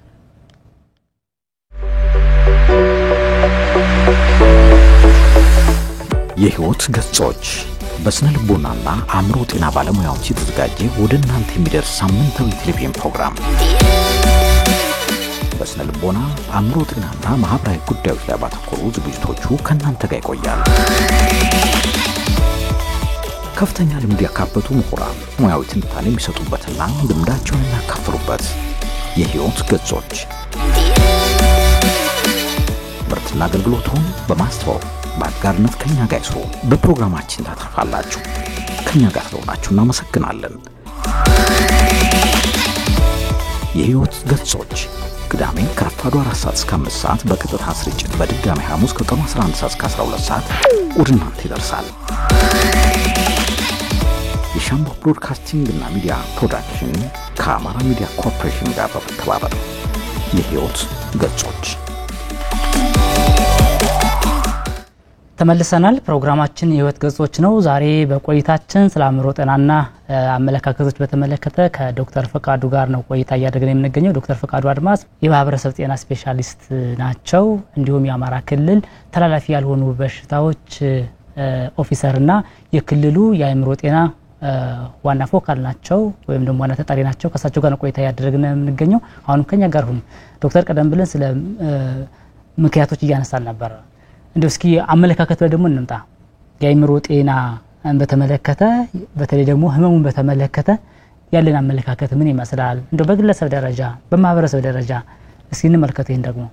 የህይወት ገጾች በስነ ልቦናና አእምሮ ጤና ባለሙያዎች የተዘጋጀ ወደ እናንተ የሚደርስ ሳምንታዊ ቴሌቪዥን ፕሮግራም በስነ ልቦና አእምሮ ጤናና ማህበራዊ ጉዳዮች ላይ ባተኮሩ ዝግጅቶቹ ከእናንተ ጋር ይቆያል ከፍተኛ ልምድ ያካበቱ ምሁራን ሙያዊ ትንታኔ የሚሰጡበትና ልምዳቸውን የሚያካፍሉበት የህይወት ገጾች ምርትና አገልግሎቱን በማስተዋወቅ በአጋርነት ከኛ ጋር ይስሩ በፕሮግራማችን ታተርፋላችሁ ከኛ ጋር ስለሆናችሁ እናመሰግናለን የህይወት ገጾች ቅዳሜ ከረፋዱ 4 ሰዓት እስከ 5 ሰዓት በቀጥታ ስርጭት በድጋሚ ሐሙስ ከቀኑ 11 ሰዓት እስከ 12 ሰዓት ወደ እናንተ ይደርሳል የሻምቦ ብሮድካስቲንግ እና ሚዲያ ፕሮዳክሽን ከአማራ ሚዲያ ኮርፖሬሽን ጋር በመተባበር የህይወት ገጾች ተመልሰናል ፕሮግራማችን የህይወት ገጾች ነው ዛሬ በቆይታችን ስለ አእምሮ ጤናና አመለካከቶች በተመለከተ ከዶክተር ፈቃዱ ጋር ነው ቆይታ ያደረግን የምንገኘው ዶክተር ፈቃዱ አድማስ የማህበረሰብ ጤና ስፔሻሊስት ናቸው እንዲሁም የአማራ ክልል ተላላፊ ያልሆኑ በሽታዎች ኦፊሰርና የክልሉ የአእምሮ ጤና ዋና ፎካል ናቸው ወይም ደግሞ ዋና ተጠሪ ናቸው ከሳቸው ጋር ነው ቆይታ ያደረግን የምንገኘው አሁንም ከኛ ጋር ሆኖ ዶክተር ቀደም ብለን ስለ ምክንያቶች እያነሳን ነበር እንደው እስኪ አመለካከት ላይ ደግሞ እንምጣ የአእምሮ ጤና በተመለከተ በተለይ ደግሞ ህመሙን በተመለከተ ያለን አመለካከት ምን ይመስላል እንደው በግለሰብ ደረጃ በማህበረሰብ ደረጃ እስኪ እንመልከት ይሄን ደግሞ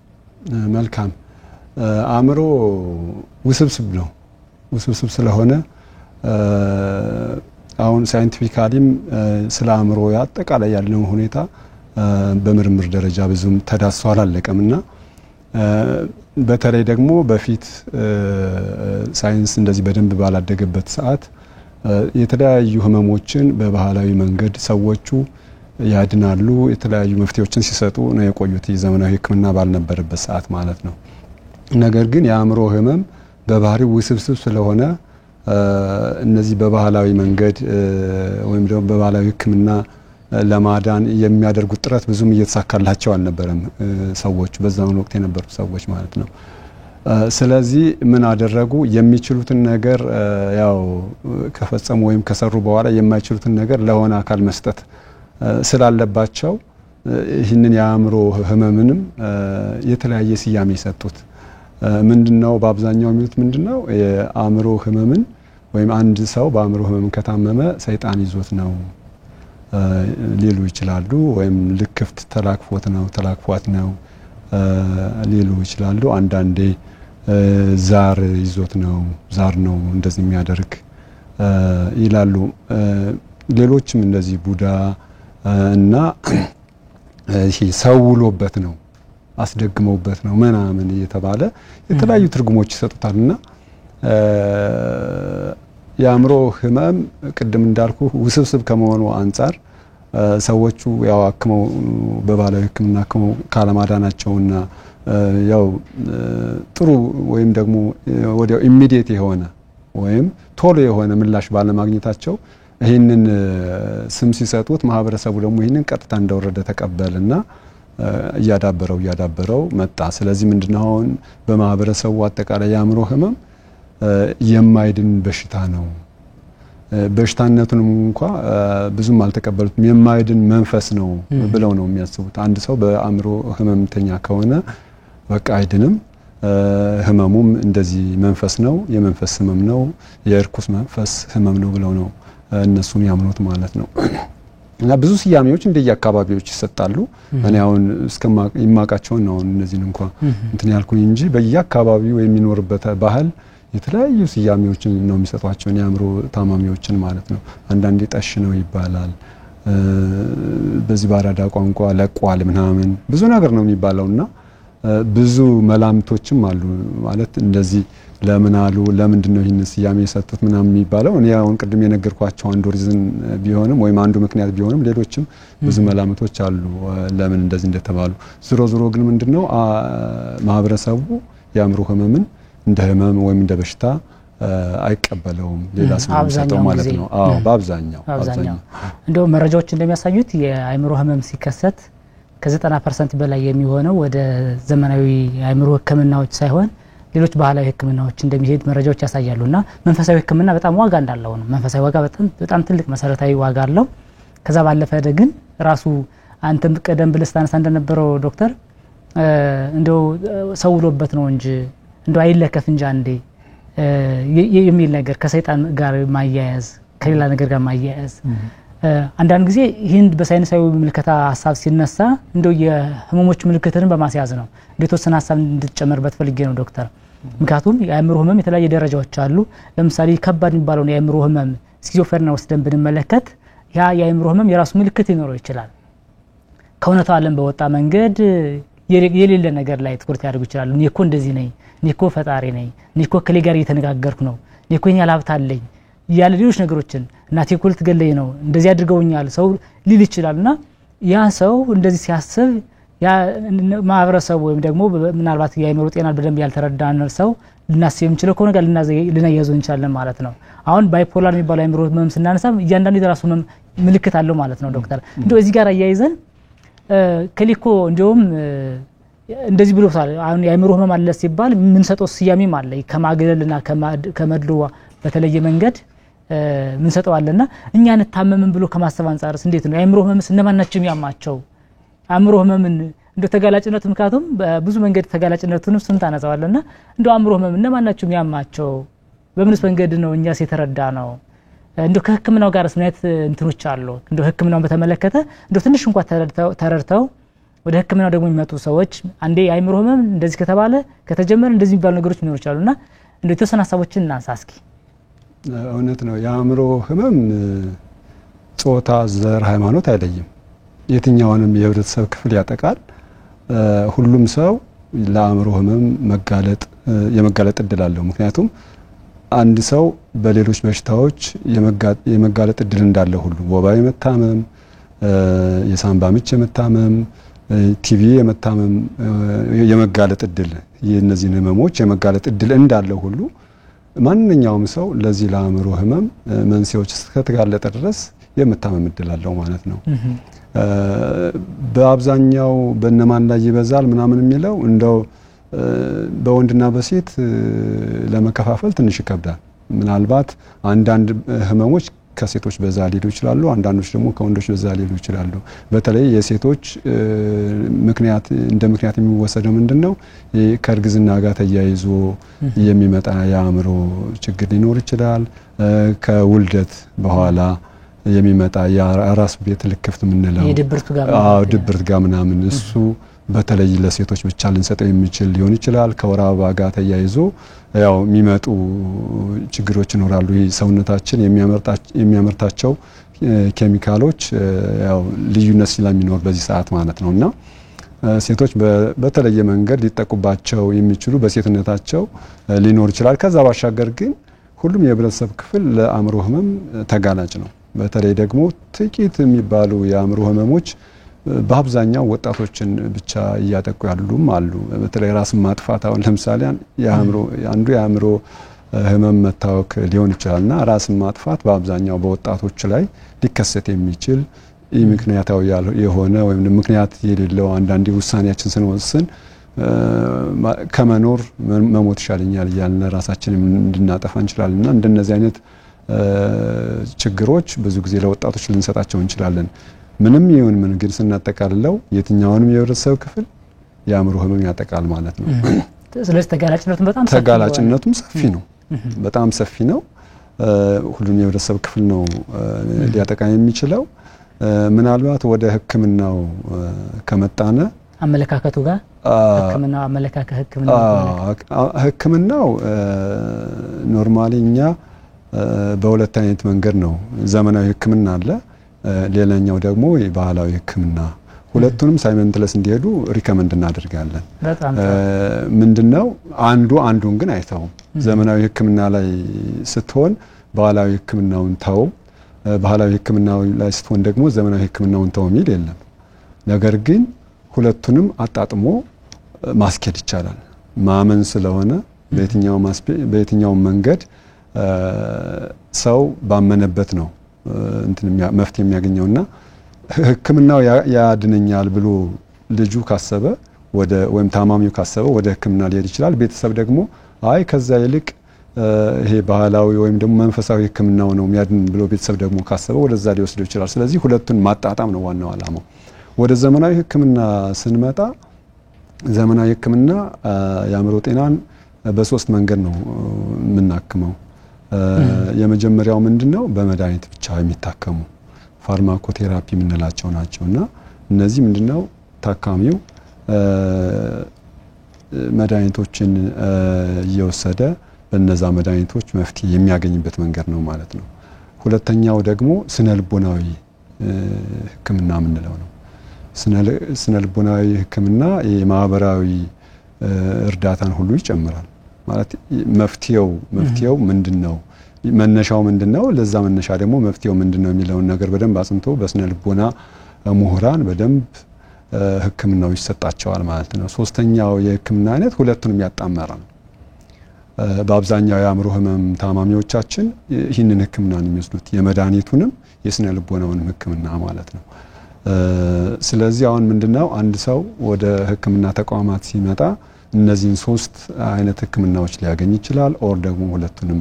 መልካም አእምሮ ውስብስብ ስለሆነ አሁን ሳይንቲፊካሊም ስለ አእምሮ ያጠቃላይ ያለው ሁኔታ በምርምር ደረጃ ብዙም ተዳስሶ አላለቀምና በተለይ ደግሞ በፊት ሳይንስ እንደዚህ በደንብ ባላደገበት ሰዓት የተለያዩ ህመሞችን በባህላዊ መንገድ ሰዎቹ ያድናሉ የተለያዩ መፍትሄዎችን ሲሰጡ ነው የቆዩት ዘመናዊ ህክምና ባልነበረበት ሰዓት ማለት ነው ነገር ግን የአእምሮ ህመም በባህሪው ውስብስብ ስለሆነ እነዚህ በባህላዊ መንገድ ወይም ደግሞ በባህላዊ ህክምና ለማዳን የሚያደርጉት ጥረት ብዙም እየተሳካላቸው አልነበረም ሰዎች በዛው ወቅት የነበሩ ሰዎች ማለት ነው ስለዚህ ምን አደረጉ የሚችሉትን ነገር ያው ከፈጸሙ ወይም ከሰሩ በኋላ የማይችሉትን ነገር ለሆነ አካል መስጠት ስላለባቸው ይህንን የአእምሮ ህመምንም የተለያየ ስያሜ ሰጡት ምንድነው በአብዛኛው የሚሉት ምንድነው የአእምሮ ህመምን ወይም አንድ ሰው በአእምሮ ህመም ከታመመ ሰይጣን ይዞት ነው ሊሉ ይችላሉ ወይም ልክፍት ተላክፏት ነው ሊሉ ይችላሉ አንዳንዴ ዛር ይዞት ነው ዛር ነው እንደዚህ የሚያደርግ ይላሉ ሌሎችም እንደዚህ ቡዳ እና እሺ ሰውሎበት ነው አስደግመውበት ነው ምናምን እየተባለ የተለያዩ ትርጉሞች ይሰጡታልና የአእምሮ ህመም ቅድም እንዳልኩ ውስብስብ ከመሆኑ አንፃር ሰዎቹ ያው አክመው በባህላዊ ህክምና አክመው ካለማዳናቸውና ያው ጥሩ ወይም ደግሞ ወዲያው ኢሚዲየት የሆነ ወይም ቶሎ የሆነ ምላሽ ባለማግኘታቸው ይሄንን ስም ሲሰጡት ማህበረሰቡ ደግሞ ይሄንን ቀጥታ እንደወረደ ተቀበልና ያዳበረው መጣ ስለዚህ ምንድነው አሁን በማህበረሰቡ አጠቃላይ የአእምሮ ህመም የማይድን በሽታ ነው በሽታነቱንም እንኳን ብዙም አልተቀበሉትም የማይድን መንፈስ ነው ብለው ነው የሚያስቡት አንድ ሰው በአእምሮ ህመምተኛ ከሆነ በቃ አይድንም ህመሙም እንደዚህ መንፈስ ነው የመንፈስ ህመም ነው የርኩስ መንፈስ ህመም ነው ብለው ነው እነሱን ያምኑት ማለት ነው እና ብዙ ስያሜዎች እንደየአካባቢዎች ይሰጣሉ እኔ አሁን እስከማቃቸው ነው እነዚህን እንኳን እንትን ያልኩኝ እንጂ በየአካባቢው የሚኖርበት ባህል የተለያዩ ስያሜዎችን ነው የሚሰጧቸው የአእምሮ ታማሚዎችን ማለት ነው አንዳንዴ ጠሽ ነው ይባላል በዚህ ባራዳ ቋንቋ ለቋል ምናምን ብዙ ነገር ነው የሚባለውና ብዙ መላምቶችም አሉ ማለት እንደዚህ ለምን አሉ ለምንድነው ይሄን ስያሜ የሰጡት ምናምን የሚባለው እኔ አሁን ቅድም የነገርኳቸው አንዱ ሪዝን ቢሆንም ወይም አንዱ ምክንያት ቢሆንም ሌሎችም ብዙ መላምቶች አሉ ለምን እንደዚህ እንደተባሉ ዝሮ ግን ምንድነው ማህበረሰቡ የአእምሮ ህመምን እንደ ህመም ወይም እንደ በሽታ አይቀበለውም ሌላ ስም ሰጠው ማለት ነው በአብዛኛው እንደው መረጃዎች እንደሚያሳዩት የአእምሮ ህመም ሲከሰት ከ90% በላይ የሚሆነው ወደ ዘመናዊ የአእምሮ ህክምናዎች ሳይሆን ሌሎች ባህላዊ ህክምናዎች እንደሚሄድ መረጃዎች ያሳያሉና መንፈሳዊ ህክምና በጣም ዋጋ እንዳለው ነው መንፈሳዊ ዋጋ በጣም ትልቅ መሰረታዊ ዋጋ አለው ከዛ ባለፈ ግን ራሱ አንተም ቀደም ብለህ ታነሳ እንደነበረው ዶክተር እንደው ሰውሎበት ነው እንጂ እንደው አይለከፍ እንጂ አንዴ የሚል ነገር ከሰይጣን ጋር ማያያዝ ከሌላ ነገር ጋር ማያያዝ አንዳንድ ጊዜ ይህን በሳይንሳዊ ምልከታ ሐሳብ ሲነሳ እንደው የህመሞች ምልክትን በማስያዝ ነው እንደተወሰነ ሐሳብ እንድትጨመርበት ፈልጌ ነው ዶክተር ምክንያቱም የአእምሮ ህመም የተለያየ ደረጃዎች አሉ ለምሳሌ ከባድ የሚባለው የአእምሮ ህመም ስኪዞፍሬኒያ ወስደን ብንመለከት ያ የአእምሮ ህመም የራሱ ምልክት ይኖረው ይችላል ከእውነታው ዓለም በወጣ መንገድ የሌለ ነገር ላይ ትኩረት ያደርጉ ይችላሉ እኔ እኮ እንደዚህ ነኝ እኔ እኮ ፈጣሪ ነኝ እኔ እኮ ከሌ ጋር እየተነጋገርኩ ነው እኔ እኮ የኛ ሀብት አለኝ ያለ ሌሎች ነገሮችን እናቴ እኮ ልትገለኝ ነው እንደዚህ አድርገውኛል ሰው ሊል ይችላልና ያ ሰው እንደዚህ ሲያስብ ያ ማህበረሰቡ ወይም ደግሞ ምናልባት የአእምሮ ጤና በደንብ ያልተረዳን ሰው ልናስብ የምንችለው ከሆነ ጋር ልናያይዘው እንችላለን ማለት ነው አሁን ባይፖላር የሚባለው የአእምሮ ህመም ስናነሳ እያንዳንዱ የራሱ ምልክት አለው ማለት ነው ዶክተር እንደው እዚህ ጋር አያይዘን ከሊኮ እንደውም እንደዚህ ብሎታል አሁን የአእምሮ ህመም አለ ሲባል ምን ሰጠው ስያሜም አለ ከማግለልና ከመድሎ በተለየ መንገድ ምን ሰጠው አለና እኛን ታመምን ብሎ ከማሰብ አንፃርስ እንዴት ነው የአእምሮ ህመምስ እነማናቸው ያማቸው አእምሮ ህመምን እንደው ተጋላጭነቱ ምካቱም በብዙ መንገድ ተጋላጭነቱንም ስንት አነሳዋለና እንደው አእምሮ ህመም እነማናቸው ያማቸው በምንስ መንገድ ነው እኛስ የተረዳ ነው እንደው ከህክምናው ጋርስ ምን አይነት እንትኖች አሉ እንደው ህክምናውን በተመለከተ እንደው ትንሽ እንኳን ተረድተው ወደ ህክምናው ደግሞ የሚመጡ ሰዎች አንዴ የአእምሮ ህመም እንደዚህ ከተባለ ከተጀመረ እንደዚህ የሚባሉ ነገሮች ሊኖሩ ይችላሉና እንደው የተወሰነ ሐሳቦችን እናንሳ እስኪ እውነት ነው የአእምሮ ህመም ጾታ ዘር ሃይማኖት አይለይም የትኛውንም የህብረተሰብ ክፍል ያጠቃል ሁሉም ሰው ለአእምሮ ህመም የመጋለጥ እድል አለው ምክንያቱም አንድ ሰው በሌሎች በሽታዎች የመጋለጥ እድል እንዳለው ሁሉ ወባ የመታመም የሳምባ ምች የመታመም ቲቪ የመታመም የመጋለጥ እድል የነዚህ ህመሞች የመጋለጥ እድል እንዳለው ሁሉ ማንኛውም ሰው ለዚህ ለአእምሮ ህመም መንስኤዎች እስከተጋለጠ ድረስ የመታመም እድል አለው ማለት ነው በአብዛኛው በእነማን ላይ ይበዛል ምናምን የሚለው እንደው በወንድና በሴት ለመከፋፈል ትንሽ ይከብዳል ምናልባት አንዳንድ ህመሞች ከሴቶች በዛ ሊሉ ይችላሉ አንዳንዶች ደግሞ ከወንዶች በዛ ሊሉ ይችላሉ በተለይ የሴቶች እንደ ምክንያት የሚወሰደው ምንድነው ከእርግዝና ጋር ተያይዞ የሚመጣ የአእምሮ ችግር ሊኖር ይችላል ከውልደት በኋላ የሚመጣ የራስ ቤት ልክፍት ምንለው ድብርት ጋር ምናምን እሱ በተለይ ለሴቶች ብቻ ልንሰጠው የሚችል ሊሆን ይችላል ከወር አበባ ጋር ተያይዞ ያው የሚመጡ ችግሮች ይኖራሉ ሰውነታችን የሚያመርታቸው ኬሚካሎች ያው ልዩነት ስለሚኖር በዚህ ሰዓት ማለት ነውና ሴቶች በተለየ መንገድ ሊጠቁባቸው የሚችሉ በሴትነታቸው ሊኖር ይችላል ከዛ ባሻገር ግን ሁሉም የህብረተሰብ ክፍል ለአእምሮ ህመም ተጋላጭ ነው በተለይ ደግሞ ጥቂት የሚባሉ የአእምሮ ህመሞች በአብዛኛው ወጣቶችን ብቻ እያጠቁ ያሉም አሉ በተለይ ራስን ማጥፋት አሁን ለምሳሌ የአእምሮ ህመም መታወክ ሊሆን ይችላልና ራስን ማጥፋት በአብዛኛው በወጣቶች ላይ ሊከሰት የሚችል ምክንያታዊ የሆነ ወይም ምክንያት የሌለው አንዳንዴ ውሳኔያችን ስንወስን ከመኖር መሞት ይሻለኛል ያልን ራሳችንን እንድናጠፋ እንችላልና እንደነዚህ አይነት ችግሮች ብዙ ጊዜ ለወጣቶች ልንሰጣቸው እንችላለን ምንም ይሁን ምን ግን ስናጠቃልለው የትኛውንም የህብረተሰብ ክፍል የአእምሮ ህመም ያጠቃል ማለት ነው ስለዚህ ተጋላጭነቱም ሰፊ ነው በጣም ሰፊ ነው ሁሉም የህብረተሰብ ክፍል ነው ሊያጠቃ የሚችለው ምናልባት ወደ ህክምናው ከመጣነ አመለካከቱ ጋር ህክምናው ኖርማሊኛ በሁለት አይነት መንገድ ነው ዘመናዊ ህክምና አለ ሌላኛው ደግሞ የባህላዊ ህክምና ሁለቱንም ሳይመንትለስ እንዲሄዱ ሪከመንድ እናደርጋለን ምንድነው አንዱን ግን አይተው ዘመናዊ ህክምና ላይ ስትሆን ባህላዊ ህክምናውን ተው ባህላዊ ህክምናው ላይ ስትሆን ደግሞ ዘመናዊ ህክምናውን ተው የሚል የለም ነገር ግን ሁለቱንም አጣጥሞ ማስኬድ ይቻላል ማመን ስለሆነ በየትኛው መንገድ ሰው ባመነበት ነው መፍትሄ የሚያገኘውና ህክምናው ያድነኛል ብሎ ልጁ ካሰበ ወይም ታማሚው ካሰበ ወደ ህክምና ሊሄድ ይችላል ቤተሰብ ደግሞ አይ ከዛ ይልቅ ይሄ ባህላዊ ወይም ደግሞ መንፈሳዊ ህክምናው ነው የሚያድን ብሎ ቤተሰብ ደግሞ ካሰበ ወደዛ ሊወስደው ይችላል ስለዚህ ሁለቱን ማጣጣም ነው ዋናው ዓላማው ወደ ዘመናዊ ህክምና ስንመጣ ዘመናዊ ህክምና የአእምሮ ጤናን በሶስት መንገድ ነው የምናክመው የመጀመሪያው ምንድነው በመድኃኒት ብቻ የሚታከሙ ፋርማኮቴራፒ የምንላቸው ናቸውና እነዚህ ምንድነው ታካሚው መድኃኒቶችን እየወሰደ በእነዛ መድኃኒቶች መፍትሄ የሚያገኝበት መንገድ ነው ማለት ነው ሁለተኛው ደግሞ ስነልቦናዊ ህክምና የምንለው ነው ስነልቦናዊ ህክምና የማህበራዊ እርዳታን ሁሉ ይጨምራል ማለት መፍትሄው ምንድነው መነሻው ምንድነው ለዛ መነሻ ደግሞ መፍትሄው ምንድነው የሚለውን ነገር በደንብ አጽንቶ በስነልቦና ምሁራን በደንብ ህክምናው ይሰጣቸዋል ማለት ነው ሶስተኛው የህክምና አይነት ሁለቱንም ያጣመረ ነው በአብዛኛው የአእምሮ ህመም ታማሚዎቻችን ይህንን ህክምና ነው የሚወስዱት የመድኃኒቱንም የስነልቦናውንም ህክምና ማለት ነው ስለዚህ አሁን ምንድነው አንድ ሰው ወደ ህክምና ተቋማት ሲመጣ እነዚህን ሶስት አይነት ህክምናዎች ሊያገኝ ይችላል ኦር ደግሞ ሁለቱንም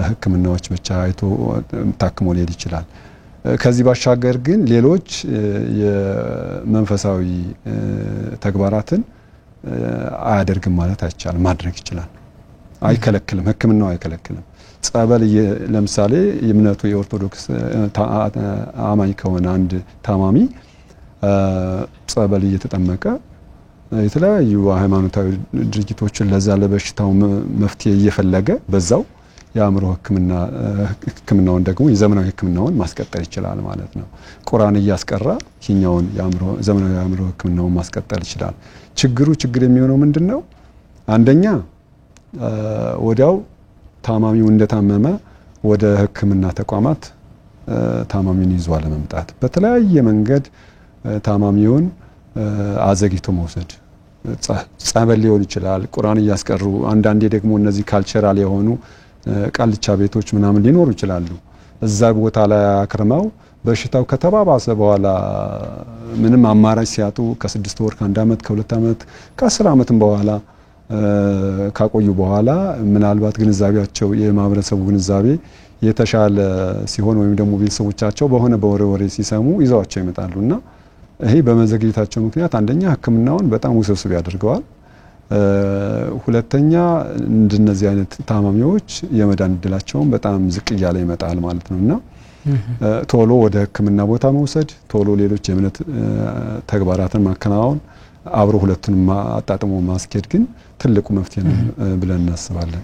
ህክምናዎች ብቻ አይቶ ታክሞ ሊሄድ ይችላል ከዚህ ባሻገር ግን ሌሎች የመንፈሳዊ ተግባራትን አያደርግም ማለት አይቻልም ማድረግ ይችላል አይከለክልም ህክምናው አይከለክልም ጸበል ለምሳሌ የእምነቱ የኦርቶዶክስ አማኝ ከሆነ አንድ ታማሚ ጸበል እየተጠመቀ የተለያዩ ሃይማኖታዊ ድርጅቶችን ለዛ ለበሽታው መፍትሄ እየፈለገ በዛው የአእምሮ ህክምናውን ደግሞ የዘመናዊ ህክምናውን ማስቀጠል ይችላል ማለት ነው ቁርአን እያስቀራ ይኛውን ዘመናዊ የአእምሮ ህክምናውን ማስቀጠል ይችላል ችግር የሚሆነው ምንድነው አንደኛ ወዲያው ታማሚው እንደታመመ ወደ ህክምና ተቋማት ታማሚውን ይዞ አለመምጣት በተለያየ መንገድ ታማሚውን አዘግይቶ መውሰድ ጸበል ሊሆን ይችላል ቁርአን እያስቀሩ አንዳንዴ ደግሞ እነዚህ ካልቸራል የሆኑ ቃልቻ ቤቶች ምናምን ሊኖሩ ይችላሉ እዛ ቦታ ላይ አክርመው በሽታው ከተባባሰ በኋላ ምንም አማራጭ ሲያጡ ከ6 ወር ከ1 አመት ከ2 አመት ከ10 አመትም በኋላ ካቆዩ በኋላ ምናልባት ግንዛቤያቸው የማህበረሰቡ ግንዛቤ የተሻለ ሲሆን ወይም ደግሞ ቤተሰቦቻቸው በሆነ በወሬ ሲሰሙ ይዘዋቸው ይመጣሉና ይሄ በመዘግየታቸው ምክንያት አንደኛ ሕክምናውን በጣም ውስብስብ ያደርገዋል። ሁለተኛ እንደነዚህ አይነት ታማሚዎች የመዳን እድላቸውን በጣም ዝቅ እያለ ይመጣል ማለት ነውና ቶሎ ወደ ሕክምና ቦታ መውሰድ፣ ቶሎ ሌሎች የእምነት ተግባራትን ማከናወን፣ አብሮ ሁለቱንም አጣጥሞ ማስኬድ ግን ትልቁ መፍትሄ ነው ብለን እናስባለን።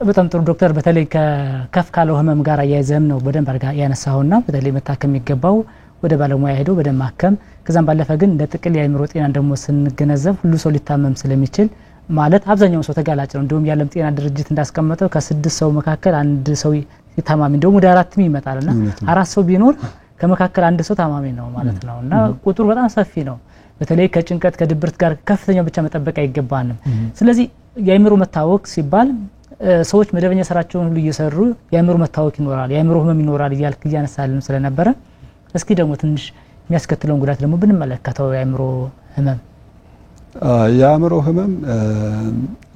በጣም ጥሩ ዶክተር፣ በተለይ ከከፍ ካለው ህመም ጋር አያይዘም ነው በደንብ አድርጋ ያነሳውና በተለይ መታከም የሚገባው ወደ ባለሙያ ሄዶ በደንብ ማከም፣ ከዛም ባለፈ ግን እንደ ጥቅል የአእምሮ ጤናን ደግሞ ስንገነዘብ ሁሉ ሰው ሊታመም ስለሚችል ማለት አብዛኛው ሰው ተጋላጭ ነው። እንደውም የዓለም ጤና ድርጅት እንዳስቀመጠው ከ6 ሰው መካከል አንድ ሰው ታማሚ እንደውም ወደ 4 ይመጣልና 4 ሰው ቢኖር ከመካከል አንድ ሰው ታማሚ ነው ማለት ነውና ቁጥሩ በጣም ሰፊ ነው። በተለይ ከጭንቀት ከድብርት ጋር ከፍተኛው ብቻ መጠበቅ አይገባንም። ስለዚህ የአእምሮ መታወክ ሲባል ሰዎች መደበኛ ስራቸውን ሁሉ እየሰሩ የአእምሮ መታወክ ይኖራል፣ የአእምሮ ህመም ይኖራል እያነሳልን ስለነበረ እስኪ ደግሞ ትንሽ የሚያስከትለውን ጉዳት ደግሞ ብንመለከተው የአእምሮ ህመም የአእምሮ ህመም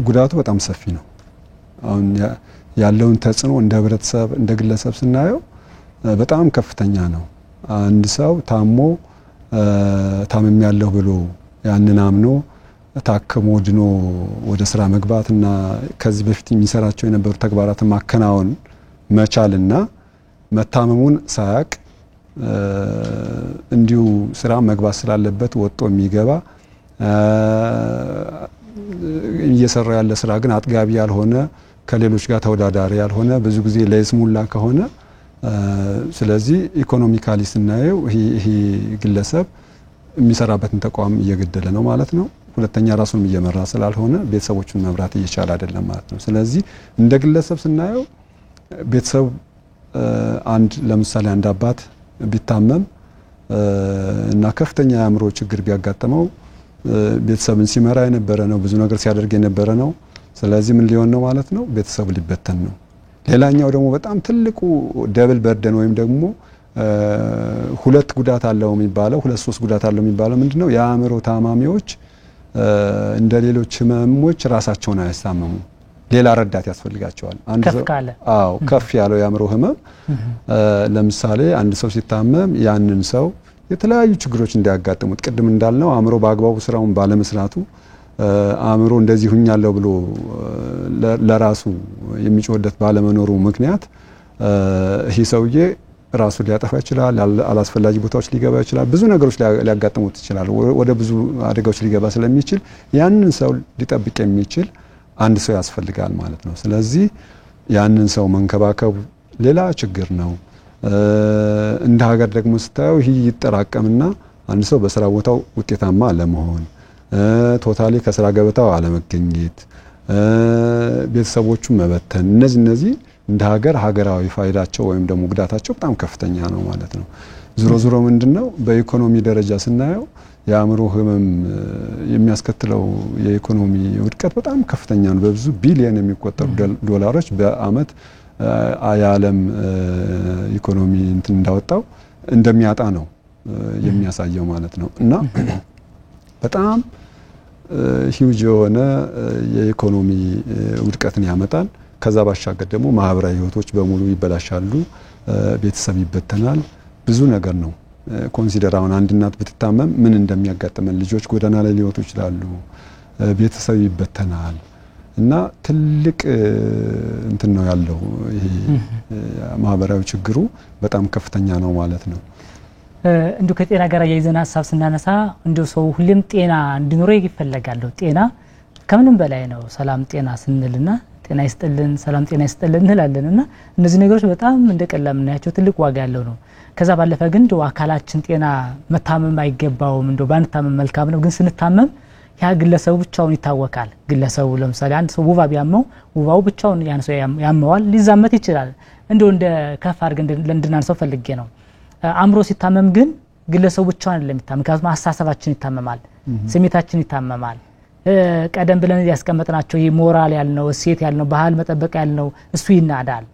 ጉዳቱ በጣም ሰፊ ነው። አሁን ያለውን ተጽዕኖ እንደ ህብረተሰብ እንደ ግለሰብ ስናየው በጣም ከፍተኛ ነው። አንድ ሰው ታመም ያለው ብሎ ያንን አምኖ ታክሞ ድኖ ወደ ስራ መግባትና ከዚህ በፊት የሚሰራቸው የነበሩ ተግባራትን ማከናወን መቻልና መታመሙን ሳያቅ እንዲሁ ስራ መግባት ስላለበት ወጥቶ የሚገባ እየሰራ ያለ ስራ ግን አጥጋቢ ያልሆነ ከሌሎች ጋር ተወዳዳሪ ያልሆነ ብዙ ጊዜ ለይስሙላ ከሆነ ስለዚህ ኢኮኖሚካሊ ስናየው ይሄ ግለሰብ የሚሰራበትን ተቋም እየገደለ ነው ማለት ነው። ሁለተኛ ራሱን እየመራ ስላልሆነ ቤተሰቦቹን መምራት እየቻለ አይደለም ማለት ነው። ስለዚህ እንደ ግለሰብ ስናየው ቤተሰብ ለምሳሌ አንድ አባት ቢታመም እና ከፍተኛ የአእምሮ ችግር ቢያጋጥመው ቤተሰብን ሲመራ የነበረ ነው፣ ብዙ ነገር ሲያደርግ የነበረ ነው። ስለዚህ ምን ሊሆን ነው ማለት ነው? ቤተሰብ ሊበተን ነው። ሌላኛው ደግሞ በጣም ትልቁ ደብል በርደን ወይም ደግሞ ሁለት ጉዳት አለው የሚባለው 2-3 ጉዳት አለው የሚባለው ምንድነው? የአእምሮ ታማሚዎች እንደ ሌሎች ህመሞች ራሳቸውን አያሳመሙ፣ ሌላ ረዳት ያስፈልጋቸዋል። ከፍ ያለው የአእምሮ ህመም ለምሳሌ አንድ ሰው ሲታመም ያንን ሰው የተለያዩ ችግሮች እንዲያጋጥሙት ቅድም እንዳልነው አእምሮ በአግባቡ ስራውን ባለመስራቱ አእምሮ እንደዚህ ሁኛለሁ ብሎ ለራሱ የሚጮህበት ባለመኖሩ ምክንያት ይህ ሰውዬ ራሱ ሊያጠፋ ይችላል፣ አላስፈላጊ ቦታዎች ሊገባ ይችላል፣ ብዙ ነገሮች ሊያጋጥሙት ይችላል፣ ወደ ብዙ አደጋዎች ሊገባ ስለሚችል ያንን ሰው ሊጠብቅ የሚችል አንድ ሰው ያስፈልጋል ማለት ነው። ስለዚህ ያንን ሰው መንከባከቡ ሌላ ችግር ነው። እንደ ሀገር ደግሞ ስታየው ይህ ይጠራቀምና አንድ ሰው በስራ ቦታው ውጤታማ አለመሆን፣ ቶታሊ ከስራ ገበታው አለመገኘት፣ ቤተሰቦቹን መበተን፣ እነዚህ እንደ ሀገራዊ ፋይዳቸው ወይም ደግሞ ጉዳታቸው በጣም ከፍተኛ ነው ማለት ነው። ዞሮ ምንድነው በኢኮኖሚ ደረጃ ስናየው የአእምሮ ህመም የሚያስከትለው የኢኮኖሚ ውድቀት በጣም ከፍተኛ ነው። በብዙ ቢሊዮን የሚቆጠሩ ዶላሮች በአመት የዓለም ኢኮኖሚ እንዳወጣው እንደሚያጣ ነው የሚያሳየው ማለት ነው። እና በጣም ሂውጅ የሆነ የኢኮኖሚ ውድቀትን ያመጣል። ከዛ ባሻገር ደግሞ ማህበራዊ ህይወቶች በሙሉ ይበላሻሉ፣ ቤተሰብ ይበተናል፣ ብዙ ነገር ነው። ኮንሲደር አሁን አንድ እናት ብትታመም ምን እንደሚያጋጥመን፣ ልጆች ጎዳና ላይ ሊወጡ ይችላሉ፣ ቤተሰብ ይበተናል እና ትልቅ እንትን ነው ያለው። ይሄ ማህበራዊ ችግሩ በጣም ከፍተኛ ነው ማለት ነው። እንዱ ከጤና ጋር ያይዘና ሐሳብ ስናነሳ እንዱ ሰው ሁሌም ጤና እንዲኖረው ይፈልጋል። ጤና ከምንም በላይ ነው። ሰላም ጤና ስንልና ጤና ይስጥልን፣ ሰላም ጤና ይስጥልን እንላለንና እነዚህ ነገሮች በጣም እንደቀላል የምናያቸው ትልቅ ዋጋ ያለው ነው። ከዛ ባለፈ ግን እንደው አካላችን ጤና መታመም አይገባውም፣ እንደው ባንታመም መልካም ነው። ግን ስንታመም ያ ግለሰቡ ብቻውን ይታወቃል። ግለሰቡ ለምሳሌ አንድ ሰው ውባ ቢያመው ውባው ብቻውን ያን ሰው ያመዋል፣ ሊዛመት ይችላል። እንደው እንደ ከፍ አድርገን እንድናንሰው ፈልጌ ነው። አእምሮ ሲታመም ግን ግለሰቡ ብቻውን አይደለም የሚታመም፣ ምክንያቱም አስተሳሰባችን ይታመማል፣ ስሜታችን ይታመማል። ቀደም ብለን ያስቀመጥናቸው ሞራል ያልነው እሴት ያልነው ባህል መጠበቅ ያልነው እሱ ይናዳል።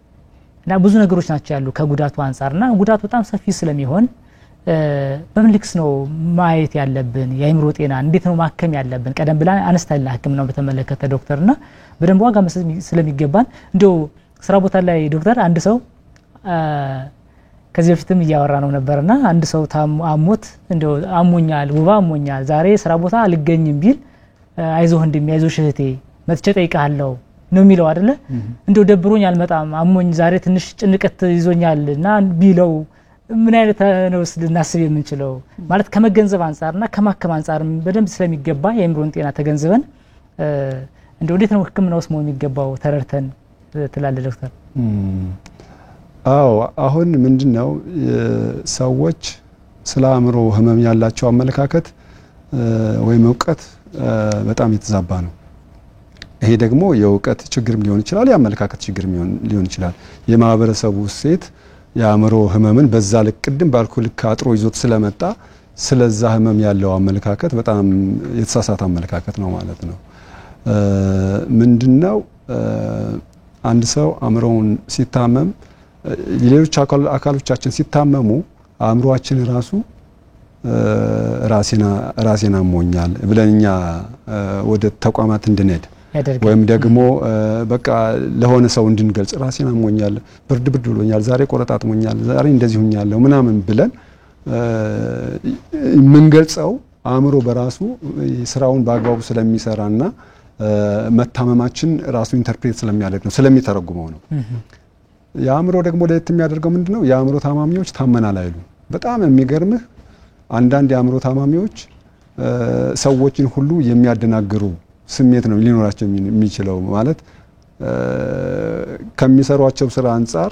እና ብዙ ነገሮች ናቸው ያሉ ከጉዳቱ አንፃርና ጉዳቱ በጣም ሰፊ ስለሚሆን በምን ልክስ ነው ማየት ያለብን? የአእምሮ ጤና እንዴት ነው ማከም ያለብን? ቀደም ብለን አነስተኛ ህክምናው በተመለከተ ዶክተርና በደንብ ዋጋ መስጠት ስለሚገባን እንደው ስራ ቦታ ላይ ዶክተር አንድ ሰው ከዚህ በፊትም እያወራ ነው ነበርና አንድ ሰው አሞት እንደው አሞኛል ወባ አሞኛል ዛሬ ስራ ቦታ አልገኝም ቢል አይዞህ ወንድሜ አይዞህ እህቴ መጥቼ ጠይቃለሁ ነው የሚለው አይደለ እንደው ደብሮኝ አልመጣም አሞኝ ዛሬ ትንሽ ጭንቀት ይዞኛልና ቢለው ምን አይነት ነው ልናስብ የምንችለው ማለት ከመገንዘብ አንፃርና ከማከም አንፃርም በደንብ ስለሚገባ የአእምሮን ጤና ተገንዝበን እንደው እንዴት ነው ህክምናውስ መሆን የሚገባው ተረድተን ትላለ ዶክተር? አዎ አሁን ምንድነው ሰዎች ስለ አእምሮ ህመም ያላቸው አመለካከት ወይም ዕውቀት በጣም የተዛባ ነው። ይሄ ደግሞ የዕውቀት ችግርም ሊሆን ይችላል የአመለካከት ችግርም ሊሆን ይችላል። የማህበረሰቡ ሴት የአእምሮ ህመምን በዛ ልክ ቅድም ባልኩ ልክ አጥሮ ይዞት ስለመጣ ስለዛ ህመም ያለው አመለካከት በጣም የተሳሳተ አመለካከት ነው ማለት ነው። ምንድነው አንድ ሰው አእምሮውን ሲታመም ሌሎች አካሎቻችን ሲታመሙ አእምሮአችን ራሱ ራሴና አሞኛል ብለንኛ ወደ ተቋማት እንድንሄድ ወይም ደግሞ በቃ ለሆነ ሰው እንድንገልጽ ራሴና አሞኛል ብርድ ብሎኛል ዛሬ ቆረጣጥሞኛል ዛሬ እንደዚህ ሆኛለሁ ምናምን ብለን ምንገልጸው አእምሮ በራሱ ስራውን በአግባቡ ስለሚሰራና መታመማችን ራሱ ኢንተርፕሬት ስለሚያደርግ ነው ስለሚተረጉመው ነው። የአእምሮ ደግሞ ለየት የሚያደርገው ምንድነው የአእምሮ ታማሚዎች ታመናል አይሉ በጣም የሚገርምህ አንዳንድ የአእምሮ ታማሚዎች ሰዎችን ሁሉ የሚያደናግሩ ስሜት ነው ሊኖራቸው የሚችለው ማለት ከሚሰሯቸው ስራ አንፃር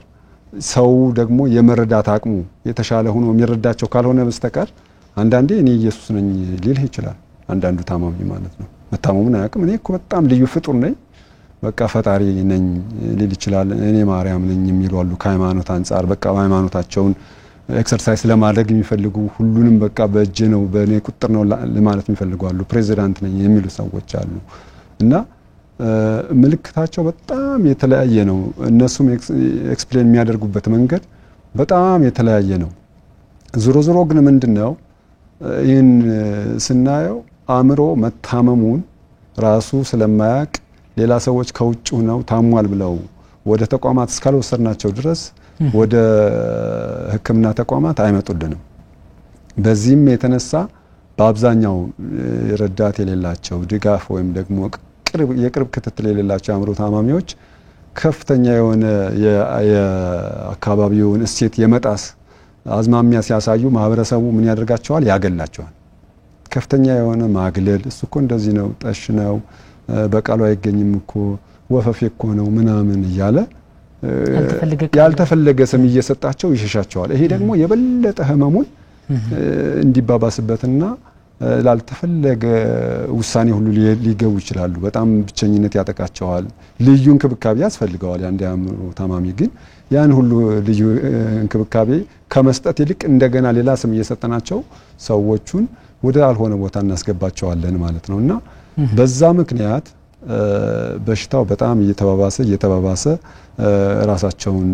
ሰው ደግሞ የመረዳት አቅሙ የተሻለ ሆኖ የሚረዳቸው ካልሆነ በስተቀር አንዳንዴ እኔ ኢየሱስ ነኝ ሊልህ ይችላል አንዳንዱ ታማሚ ማለት ነው። መታመሙን አያውቅም እኔ እኮ በጣም ልዩ ፍጡር ነኝ በቃ ፈጣሪ ነኝ ሊል ይችላል እኔ ማርያም ነኝ የሚሉ አሉ ከሃይማኖት አንፃር በቃ ሃይማኖታቸውን ኤክሰርሳይዝ ለማድረግ የሚፈልጉ ሁሉንም በቃ በእጄ ነው በእኔ ቁጥር ነው ለማለት የሚፈልጉ አሉ ፕሬዚዳንት ነኝ የሚሉ ሰዎች አሉ እና ምልክታቸው በጣም የተለያየ ነው እነሱም ኤክስፕሌን የሚያደርጉበት መንገድ በጣም የተለያየ ነው። ዞሮ ግን ምንድነው ይህን ስናየው አእምሮ መታመሙን ራሱ ስለማያውቅ ሌላ ሰዎች ከውጭ ሆነው ታሟል ብለው ወደ ተቋማት እስካልወሰድናቸው ድረስ ወደ ህክምና ተቋማት አይመጡልንም። በዚህም የተነሳ በአብዛኛው ረዳት የሌላቸው ድጋፍ ወይም ደግሞ የቅርብ ክትትል የሌላቸው አእምሮ ታማሚዎች ከፍተኛ የሆነ የአካባቢውን እሴት የመጣስ አዝማሚያ ሲያሳዩ ማህበረሰቡ ምን ያደርጋቸዋል ያገላቸዋል። ከፍተኛ የሆነ ማግለል እሱ እኮ እንደዚህ ነው ጠሽ ነው በቃሉ አይገኝም እኮ ወፈፌ እኮ ነው ምናምን እያለ ያልተፈለገ ስም እየሰጣቸው ይሸሻቸዋል። ይሄ ደግሞ የበለጠ ህመሙን እንዲባባስበትና ላልተፈለገ ውሳኔ ሁሉ ሊገቡ ይችላሉ። በጣም ብቸኝነት ያጠቃቸዋል። ልዩ እንክብካቤ ያስፈልገዋል አንድ አእምሮ ታማሚ ግን ያን ሁሉ ልዩ እንክብካቤ ከመስጠት ይልቅ እንደገና ሌላ ስም እየሰጠናቸው ሰዎቹን ወደ አልሆነ ቦታ እናስገባቸዋለን ማለት ነውና በዛ ምክንያት በሽታው በጣም እየተባባሰ ራሳቸውን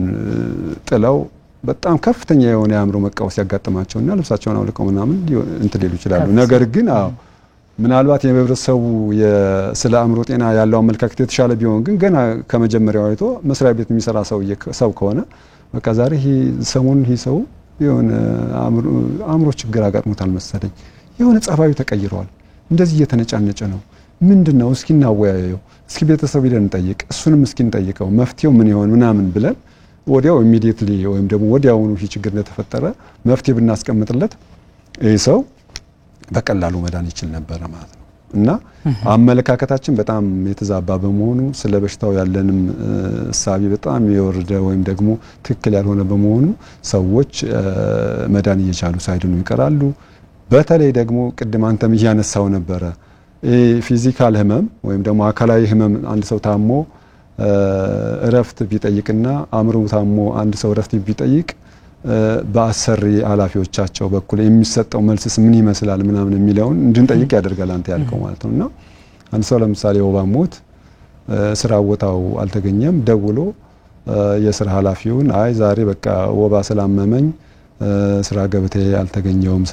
ጥለው በጣም ከፍተኛ የሆነ የአእምሮ መቃወስ ያጋጥማቸውና ልብሳቸውን አውልቀው ምናምን እንትን ሊሉ ይችላሉ። ነገር ግን ምናልባት የህብረተሰቡ ስለ አእምሮ ጤና ያለው አመለካከት የተሻለ ቢሆን ግን ገና ከመጀመሪያው አይቶ መስሪያ ቤት የሚሰራ ሰው ከሆነ በቃ ዛሬ ሰሞኑን ሰው የሆነ አእምሮ ችግር አጋጥሞታል መሰለኝ የሆነ ጸባዩ ተቀይሯል እንደዚህ እየተነጫነጨ ነው ምንድነው እስኪ እናወያየው እስኪ ቤተሰብ ይለን እንጠይቅ እሱንም እስኪ እንጠይቀው መፍትሄው ምን ይሆን ምናምን ብለን ወዲያው ኢሚዲየትሊ ወይም ደግሞ ወዲያውኑ ችግር እንደተፈጠረ መፍትሄ ብናስቀምጥለት ሰው በቀላሉ መዳን ይችል ነበር ማለት ነው። እና አመለካከታችን በጣም የተዛባ በመሆኑ ስለ በሽታው ያለንም እሳቤ በጣም የወረደ ወይም ደግሞ ትክክል ያልሆነ በመሆኑ ሰዎች መዳን እየቻሉ ሳይድኑ ይቀራሉ። በተለይ ደግሞ ቅድም አንተም እያነሳው ነበረ ፊዚካል ህመም ወይም ደግሞ አካላዊ ህመም አንድ ሰው ታሞ እረፍት ቢጠይቅና አእምሮ ታሞ አንድ ሰው እረፍት ቢጠይቅ በአሰሪ ኃላፊዎቻቸው በኩል የሚሰጠው መልስስ ምን ይመስላል ምናምን የሚለውን እንድንጠይቅ ያደርጋል አንተ ያልከው ማለት ነውና አንድ ሰው ለምሳሌ ወባ ሞት ስራ ቦታው አልተገኘም ደውሎ የስራ ኃላፊውን አይ ዛሬ በቃ ወባ ስላመመኝ ስራ ገብቴ አልተገኘውም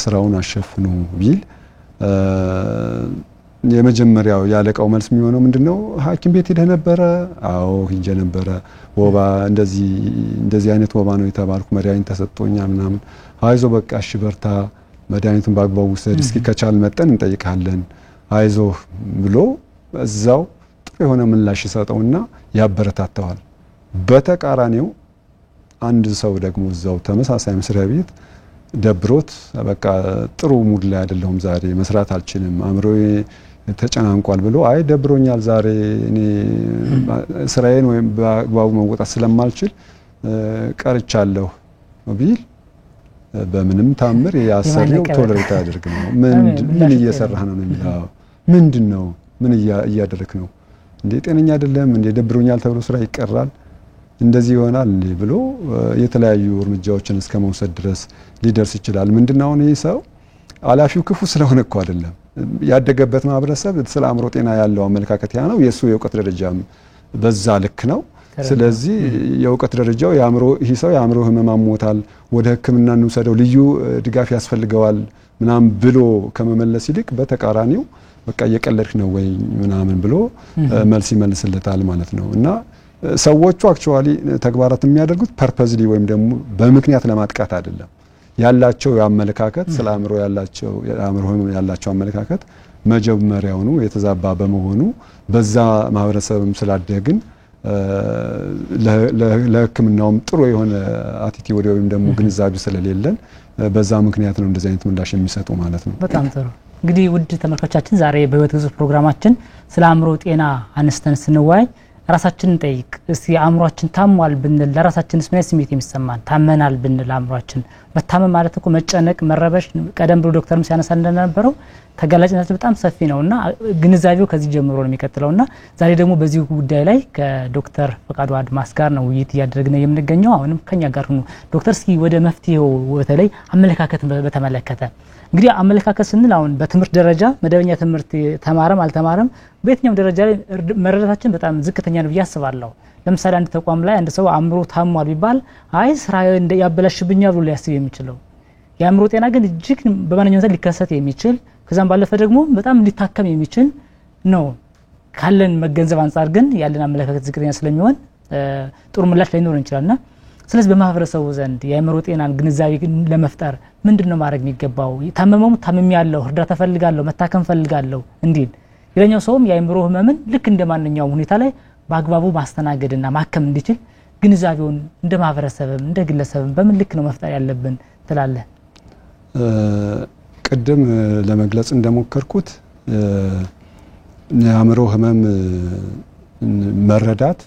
ስራውን አሸፍኑ ቢል የመጀመሪያው ያለቀው መልስ የሚሆነው ምንድነው ሐኪም ቤት ሄደ ነበር አዎ ሄጄ ነበር ወባ እንደዚህ አይነት ወባ ነው የተባልኩ መድኃኒት ተሰጥቶኛል ምናምን አይዞ በቃ እሺ በርታ መድኃኒቱን በአግባቡ ወሰድ እስኪ ከቻል መጠን እንጠይቃለን አይዞ ብሎ እዛው ጥሩ የሆነ ምላሽ ይሰጠውና ያበረታታዋል በተቃራኒው አንድ ሰው ደግሞ እዛው ተመሳሳይ መስሪያ ቤት ደብሮት በቃ ጥሩ ሙድ ላይ አይደለም ዛሬ መስራት አልችልም አምሮዬ ተጨናንቋል ብሎ አይ ደብሮኛል ዛሬ እኔ ስራዬን ወይም በአግባቡ መወጣት ስለማልችል ቀርቻለሁ ቢል በምንም ታምር ያሰሪው ቶለሬት ያደርግ ነው ምን እየሰራህ ነው የሚለው ምንድነው ምን እያደረክ ነው እንዴ ጤነኛ አይደለም እንዴ ደብሮኛል ተብሎ ስራ ይቀራል እንደዚህ ይሆናል ብሎ የተለያዩ እርምጃዎችን እስከ መውሰድ ድረስ ሊደርስ ይችላል ምንድነው ነው ይሰው አላፊው ክፉ ስለሆነ እኮ አይደለም ያደገበት ማህበረሰብ ስለ አእምሮ ጤና ያለው አመለካከት ያ ነው የሱ የእውቀት ደረጃም በዛ ልክ ነው ስለዚህ የእውቀት ደረጃው የአእምሮ ህመም አሞታል ወደ ህክምና እንውሰደው ልዩ ድጋፍ ያስፈልገዋል ምናም ብሎ ከመመለስ ይልቅ በተቃራኒው በቃ እየቀለድክ ነው ወይ ምናምን ብሎ መልስ ይመልስለታል ማለት ነው እና ሰዎቹ አክቹአሊ ተግባራት የሚያደርጉት ፐርፐዝሊ ወይም ደግሞ በምክንያት ለማጥቃት አይደለም ያላቸው ያመለካከት ስለ አእምሮ ያላቸው አመለካከት መጀመሪያው ነው የተዛባ በመሆኑ በዛ ማህበረሰብም ስላደግን ለህክምናውም ጥሩ የሆነ አቲቲዩድ ወይም ደግሞ ግንዛቤ ስለሌለን በዛ ምክንያት ነው እንደዚህ አይነት ምላሽ የሚሰጡ ማለት ነው በጣም ጥሩ እንግዲህ ውድ ተመልካቾቻችን ዛሬ በህይወት ግዙፍ ፕሮግራማችን ስለ አእምሮ ጤና አነስተን ስንወያይ ራሳችንን ጠይቅ እስቲ አእምሮአችን ታሟል ብንል ለራሳችንስ ምን ስሜት የሚሰማን ታመናል ብንል አእምሮአችን መታመም ማለት እኮ መጨነቅ መረበሽ ቀደም ብሎ ዶክተርም ሲያነሳ እንደነበረው ተጋላጭነት በጣም ሰፊ ነውና ግንዛቤው ከዚህ ጀምሮ ነው የሚቀጥለውና ዛሬ ደግሞ በዚህ ጉዳይ ላይ ከዶክተር ፈቃዱ አድማስ ጋር ነው ውይይት ያደረግን የምንገኘው አሁንም ከኛ ጋር ነው ዶክተር እስኪ ወደ መፍትሄው በተለይ አመለካከት በተመለከተ እንግዲህ አመለካከት ስንል አሁን በትምህርት ደረጃ መደበኛ ትምህርት ተማረም አልተማረም በየትኛው ደረጃ ላይ መረዳታችን በጣም ዝቅተኛ ነው ያስባለሁ ለምሳሌ አንድ ተቋም ላይ አንድ ሰው አእምሮ ታሟል ቢባል አይ ስራ ያበላሽብኛል ብሎ ሊያስብ የሚችለው የአእምሮ ጤና ግን እጅግ በማንኛውም ዘንድ ሊከሰት የሚችል ከዛም ባለፈ ደግሞ በጣም ሊታከም የሚችል ነው ካለን መገንዘብ አንፃር ግን ያለን አመለካከት ዝቅተኛ ስለሚሆን ጥሩ ምላሽ ላይኖር ይችላልና ስለዚህ በማህበረሰቡ ዘንድ የአእምሮ ጤናን ግንዛቤ ለመፍጠር ምንድነው ማድረግ የሚገባው ታመመው ታመም ያለው እርዳታ ፈልጋለሁ መታከም ፈልጋለሁ እንዲል ይለኛው ሰውም የአእምሮ ህመምን ልክ እንደማንኛውም ሁኔታ ላይ በአግባቡ ማስተናገድና ማከም እንዲችል ግንዛቤውን እንደ ማህበረሰብም እንደ ግለሰብም በምን ልክ ነው መፍጠር ያለብን ትላለህ ቀደም ለመግለጽ እንደሞከርኩት የአእምሮ ህመም መረዳት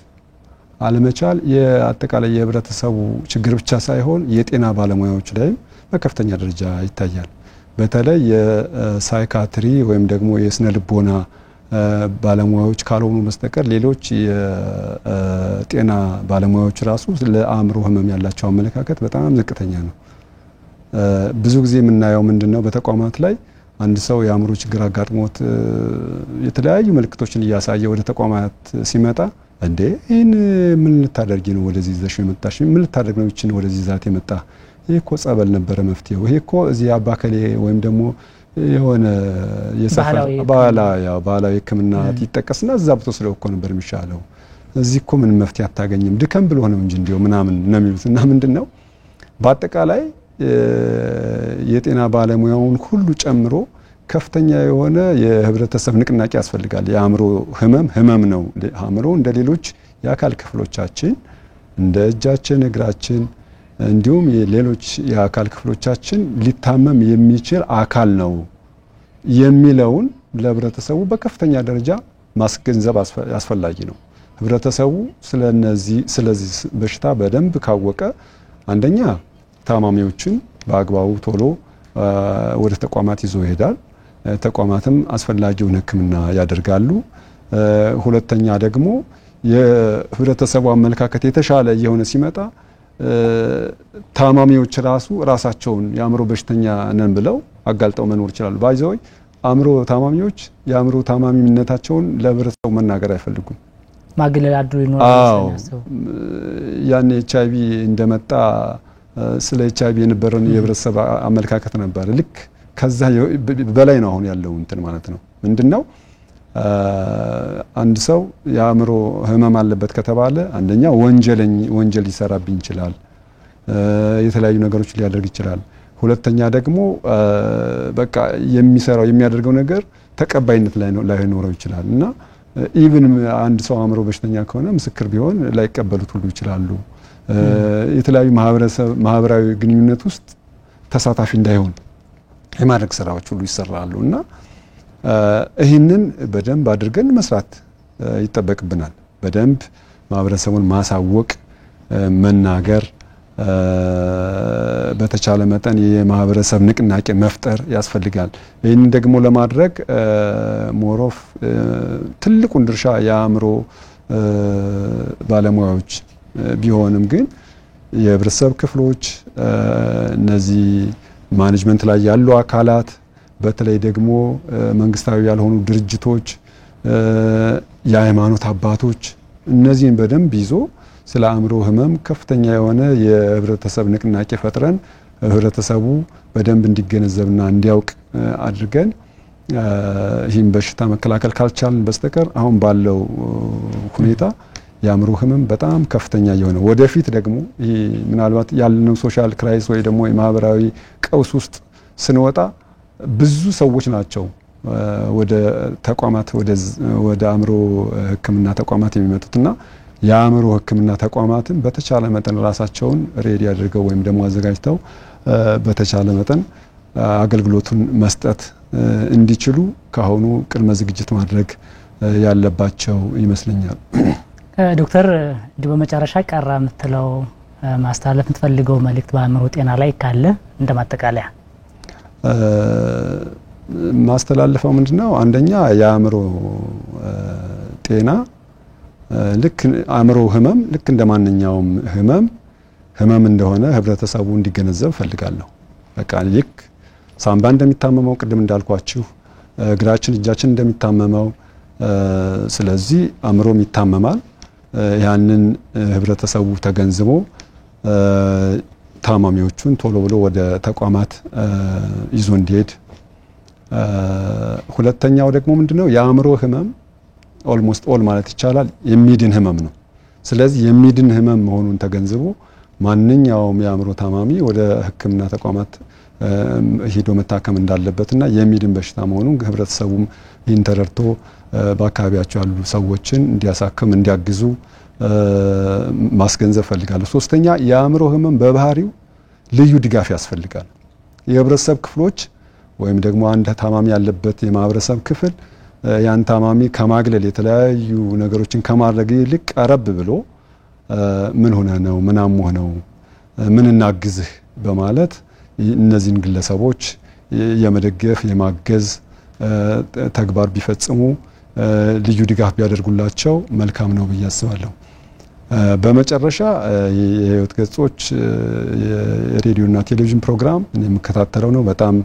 አለመቻል የአጠቃላይ የህብረተሰቡ ችግር ብቻ ሳይሆን የጤና ባለሙያዎች ላይ በከፍተኛ ደረጃ ይታያል በተለይ የሳይካትሪ ወይም ደግሞ የስነ ልቦና ባለሙያዎች ካልሆኑ በስተቀር ሌሎች የጤና ባለሙያዎች ራሱ ለአእምሮ ህመም ያላቸው አመለካከት በጣም ዝቅተኛ ነው ብዙ ጊዜ የምናየው ምንድነው በተቋማት ላይ አንድ ሰው የአእምሮ ችግር አጋጥሞት የተለያዩ ምልክቶችን እያሳየ ወደ ተቋማት ሲመጣ እንዴ ምን ልታደርጊ ነው ወደዚህ ዘሽ የመጣሽ ምን ልታደርግ ነው እቺን ወደዚህ ዛት የመጣ ይሄ እኮ ጸበል ነበር መፍትሄው ይሄ እኮ እዚህ አባከሌ ወይም ደግሞ የሆነ የሰፈር ባህላዊ ህክምና ይተቀስና እዛ ብትወስደው እኮ ነበር የሚሻለው እዚህ እኮ ምን መፍትሄ አታገኝም ድከም ብሎ ነው እንጂ እንዲው ምናምን ነው የሚሉትና ምንድነው በአጠቃላይ የጤና ባለሙያውን ሁሉ ጨምሮ ከፍተኛ የሆነ የህብረተሰብ ንቅናቄ ያስፈልጋል የአእምሮ ህመም ነው አእምሮ እንደሌሎች የአካል ክፍሎቻችን እንደ እጃችን እግራችን እንዲሁም የሌሎች የአካል ክፍሎቻችን ሊታመም የሚችል አካል ነው የሚለውን ለህብረተሰቡ በከፍተኛ ደረጃ ማስገንዘብ አስፈላጊ ነው ህብረተሰቡ ስለዚህ በሽታ በደንብ ካወቀ አንደኛ ታማሚዎችን በአግባቡ ቶሎ ወደ ተቋማት ይዞ ይሄዳል ተቋማትም አስፈላጊውን ህክምና ያደርጋሉ ሁለተኛ ደግሞ የህብረተሰቡ አመለካከት የተሻለ የሆነ ሲመጣ ታማሚዎች ራሳቸውን የአእምሮ በሽተኛ ነን ብለው አጋልጠው መኖር ይችላሉ ባይዘው አእምሮ ታማሚዎች የአእምሮ ታማሚነታቸውን ለህብረተሰቡ መናገር አይፈልጉም ማግለል አድሮ ይኖራል ያኔ ኤችአይቪ እንደመጣ ስለ ኤችአይቪ የነበረን የህብረተሰብ አመለካከት ነበር ልክ ከዛ በላይ ነው አሁን ያለው እንትን ማለት ነው። ምንድነው አንድ ሰው የአእምሮ ህመም አለበት ከተባለ አንደኛ ወንጀል ሊሰራብኝ ይችላል፣ የተለያዩ ነገሮች ሊያደርግ ይችላል። ሁለተኛ ደግሞ በቃ የሚያደርገው ነገር ተቀባይነት ላይኖረው ይችላል እና ኢቭን አንድ ሰው አእምሮ በሽተኛ ከሆነ ምስክር ቢሆን ላይቀበሉት ሁሉ ይችላሉ። የተለያዩ ማህበራዊ ግንኙነት ውስጥ ተሳታፊ እንዳይሆን የማድረግ ስራዎች ሁሉ ይሰራሉ እና ይህንን በደንብ አድርገን መስራት ይጠበቅብናል። በደንብ ማህበረሰቡን ማሳወቅ፣ መናገር፣ በተቻለ መጠን የማህበረሰብ ንቅናቄ መፍጠር ያስፈልጋል። ይህን ደግሞ ለማድረግ ሞሮፍ ትልቁን ድርሻ የአእምሮ ባለሙያዎች ቢሆንም ግን የህብረተሰብ ክፍሎች፣ እነዚህ ማኔጅመንት ላይ ያሉ አካላት፣ በተለይ ደግሞ መንግስታዊ ያልሆኑ ድርጅቶች፣ የሃይማኖት አባቶች እነዚህን በደንብ ይዞ ስለ አእምሮ ህመም ከፍተኛ የሆነ የህብረተሰብ ንቅናቄ ፈጥረን ህብረተሰቡ በደንብ እንዲገነዘብና እንዲያውቅ አድርገን ይህን በሽታ መከላከል ካልቻልን በስተቀር አሁን ባለው ሁኔታ የአእምሮ ህመም በጣም ከፍተኛ የሆነ ወደፊት ደግሞ ምናልባት ያለነው ሶሻል ክራይሲስ ወይ ደግሞ የማህበራዊ ቀውስ ውስጥ ስንወጣ ብዙ ሰዎች ናቸው ወደ ተቋማት ወደ አእምሮ ህክምና ተቋማት የሚመጡትና የአእምሮ ህክምና ተቋማትን በተቻለ መጠን ራሳቸውን ሬዲ አድርገው ወይም ደግሞ አዘጋጅተው በተቻለ መጠን አገልግሎቱን መስጠት እንዲችሉ ካሁኑ ቅድመ ዝግጅት ማድረግ ያለባቸው ይመስለኛል። ዶክተር በመጨረሻ ቀራ የምትለው ማስተላለፍ የምትፈልገው መልእክት በአእምሮ ጤና ላይ ካለ እንደማጠቃለያ? ማስተላለፈው ምንድነው? አንደኛ የአእምሮ ጤና ልክ አእምሮ ህመም ልክ እንደማንኛውም ህመም እንደሆነ ህብረተሰቡ እንዲገነዘብ ፈልጋለሁ። በቃ ልክ ሳምባ እንደሚታመመው ቅድም እንዳልኳችሁ እግራችን እጃችን እንደሚታመመው ስለዚህ አእምሮም ይታመማል። ያንን ህብረተሰቡ ተገንዝቦ ታማሚዎቹን ቶሎ ብሎ ወደ ተቋማት ይዞ እንዲሄድ። ሁለተኛው ደግሞ ምንድነው የአእምሮ ህመም ኦልሞስት ኦል ማለት ይቻላል የሚድን ህመም ነው። ስለዚህ የሚድን ህመም መሆኑን ተገንዝቦ ማንኛውም የአእምሮ ታማሚ ወደ ህክምና ተቋማት ሄዶ መታከም እንዳለበትና የሚድን በሽታ መሆኑን ህብረተሰቡም ይህን ተረድቶ በአካባቢያቸው ያሉ ሰዎችን እንዲያሳክም እንዲያግዙ ማስገንዘብ ፈልጋለሁ። ሶስተኛ የአእምሮ ህመም በባህሪው ልዩ ድጋፍ ያስፈልጋል። የህብረተሰብ ክፍሎች ወይም ደግሞ አንድ ታማሚ ያለበት የማህበረሰብ ክፍል ያን ታማሚ ከማግለል የተለያዩ ነገሮችን ከማድረግ ይልቅ ቀረብ ብሎ ምን ሆነ ነው ምን አሞህ ነው ምን እናግዝህ በማለት እነዚህን ግለሰቦች የመደገፍ የማገዝ ተግባር ቢፈጽሙ ልዩ ድጋፍ ቢያደርጉላቸው መልካም ነው ብዬ አስባለሁ። በመጨረሻ የህይወት ገጾች የሬዲዮና ቴሌቪዥን ፕሮግራም እኔ የምከታተለው ነው። በጣም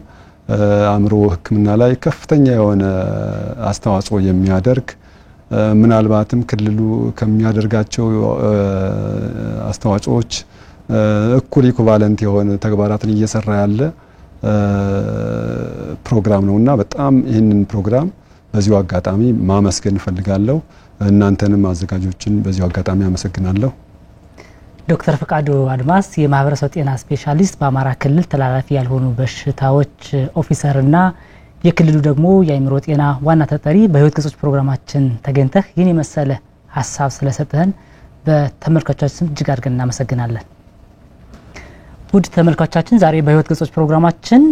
አእምሮ ህክምና ላይ ከፍተኛ የሆነ አስተዋጽኦ የሚያደርግ ምናልባትም ክልሉ ከሚያደርጋቸው አስተዋጽኦዎች እኩል ኢኩቫለንት የሆነ ተግባራትን እየሰራ ያለ ፕሮግራም ነውና በጣም ይህንን ፕሮግራም በዚሁ አጋጣሚ ማመስገን እፈልጋለሁ። እናንተንም አዘጋጆችን በዚሁ አጋጣሚ አመሰግናለሁ። ዶክተር ፍቃዱ አድማስ የማህበረሰብ ጤና ስፔሻሊስት በአማራ ክልል ተላላፊ ያልሆኑ በሽታዎች ኦፊሰርና የክልሉ ደግሞ የአእምሮ ጤና ዋና ተጠሪ በህይወት ገጾች ፕሮግራማችን ተገኝተህ ይህን የመሰለ ሀሳብ ስለሰጠህን በተመልካቾቻችን እጅግ አድርገን እናመሰግናለን። ውድ ተመልካቾቻችን ዛሬ በህይወት ገጾች ፕሮግራማችን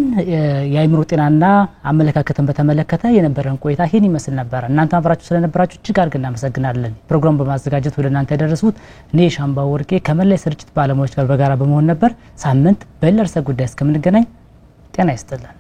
የአእምሮ ጤናና አመለካከትን በተመለከተ የነበረን ቆይታ ይህን ይመስል ነበር። እናንተ አብራችሁ ስለነበራችሁ እጅግ አድርገን እናመሰግናለን። ፕሮግራሙን በማዘጋጀት ወደ እናንተ ያደረሱት እኔ ሻምባው ወርቄ ከመላይ ስርጭት ባለሙያዎች ጋር በጋራ በመሆን ነበር። ሳምንት በሌላ ርዕሰ ጉዳይ እስከምንገናኝ ጤና ይስጥልን።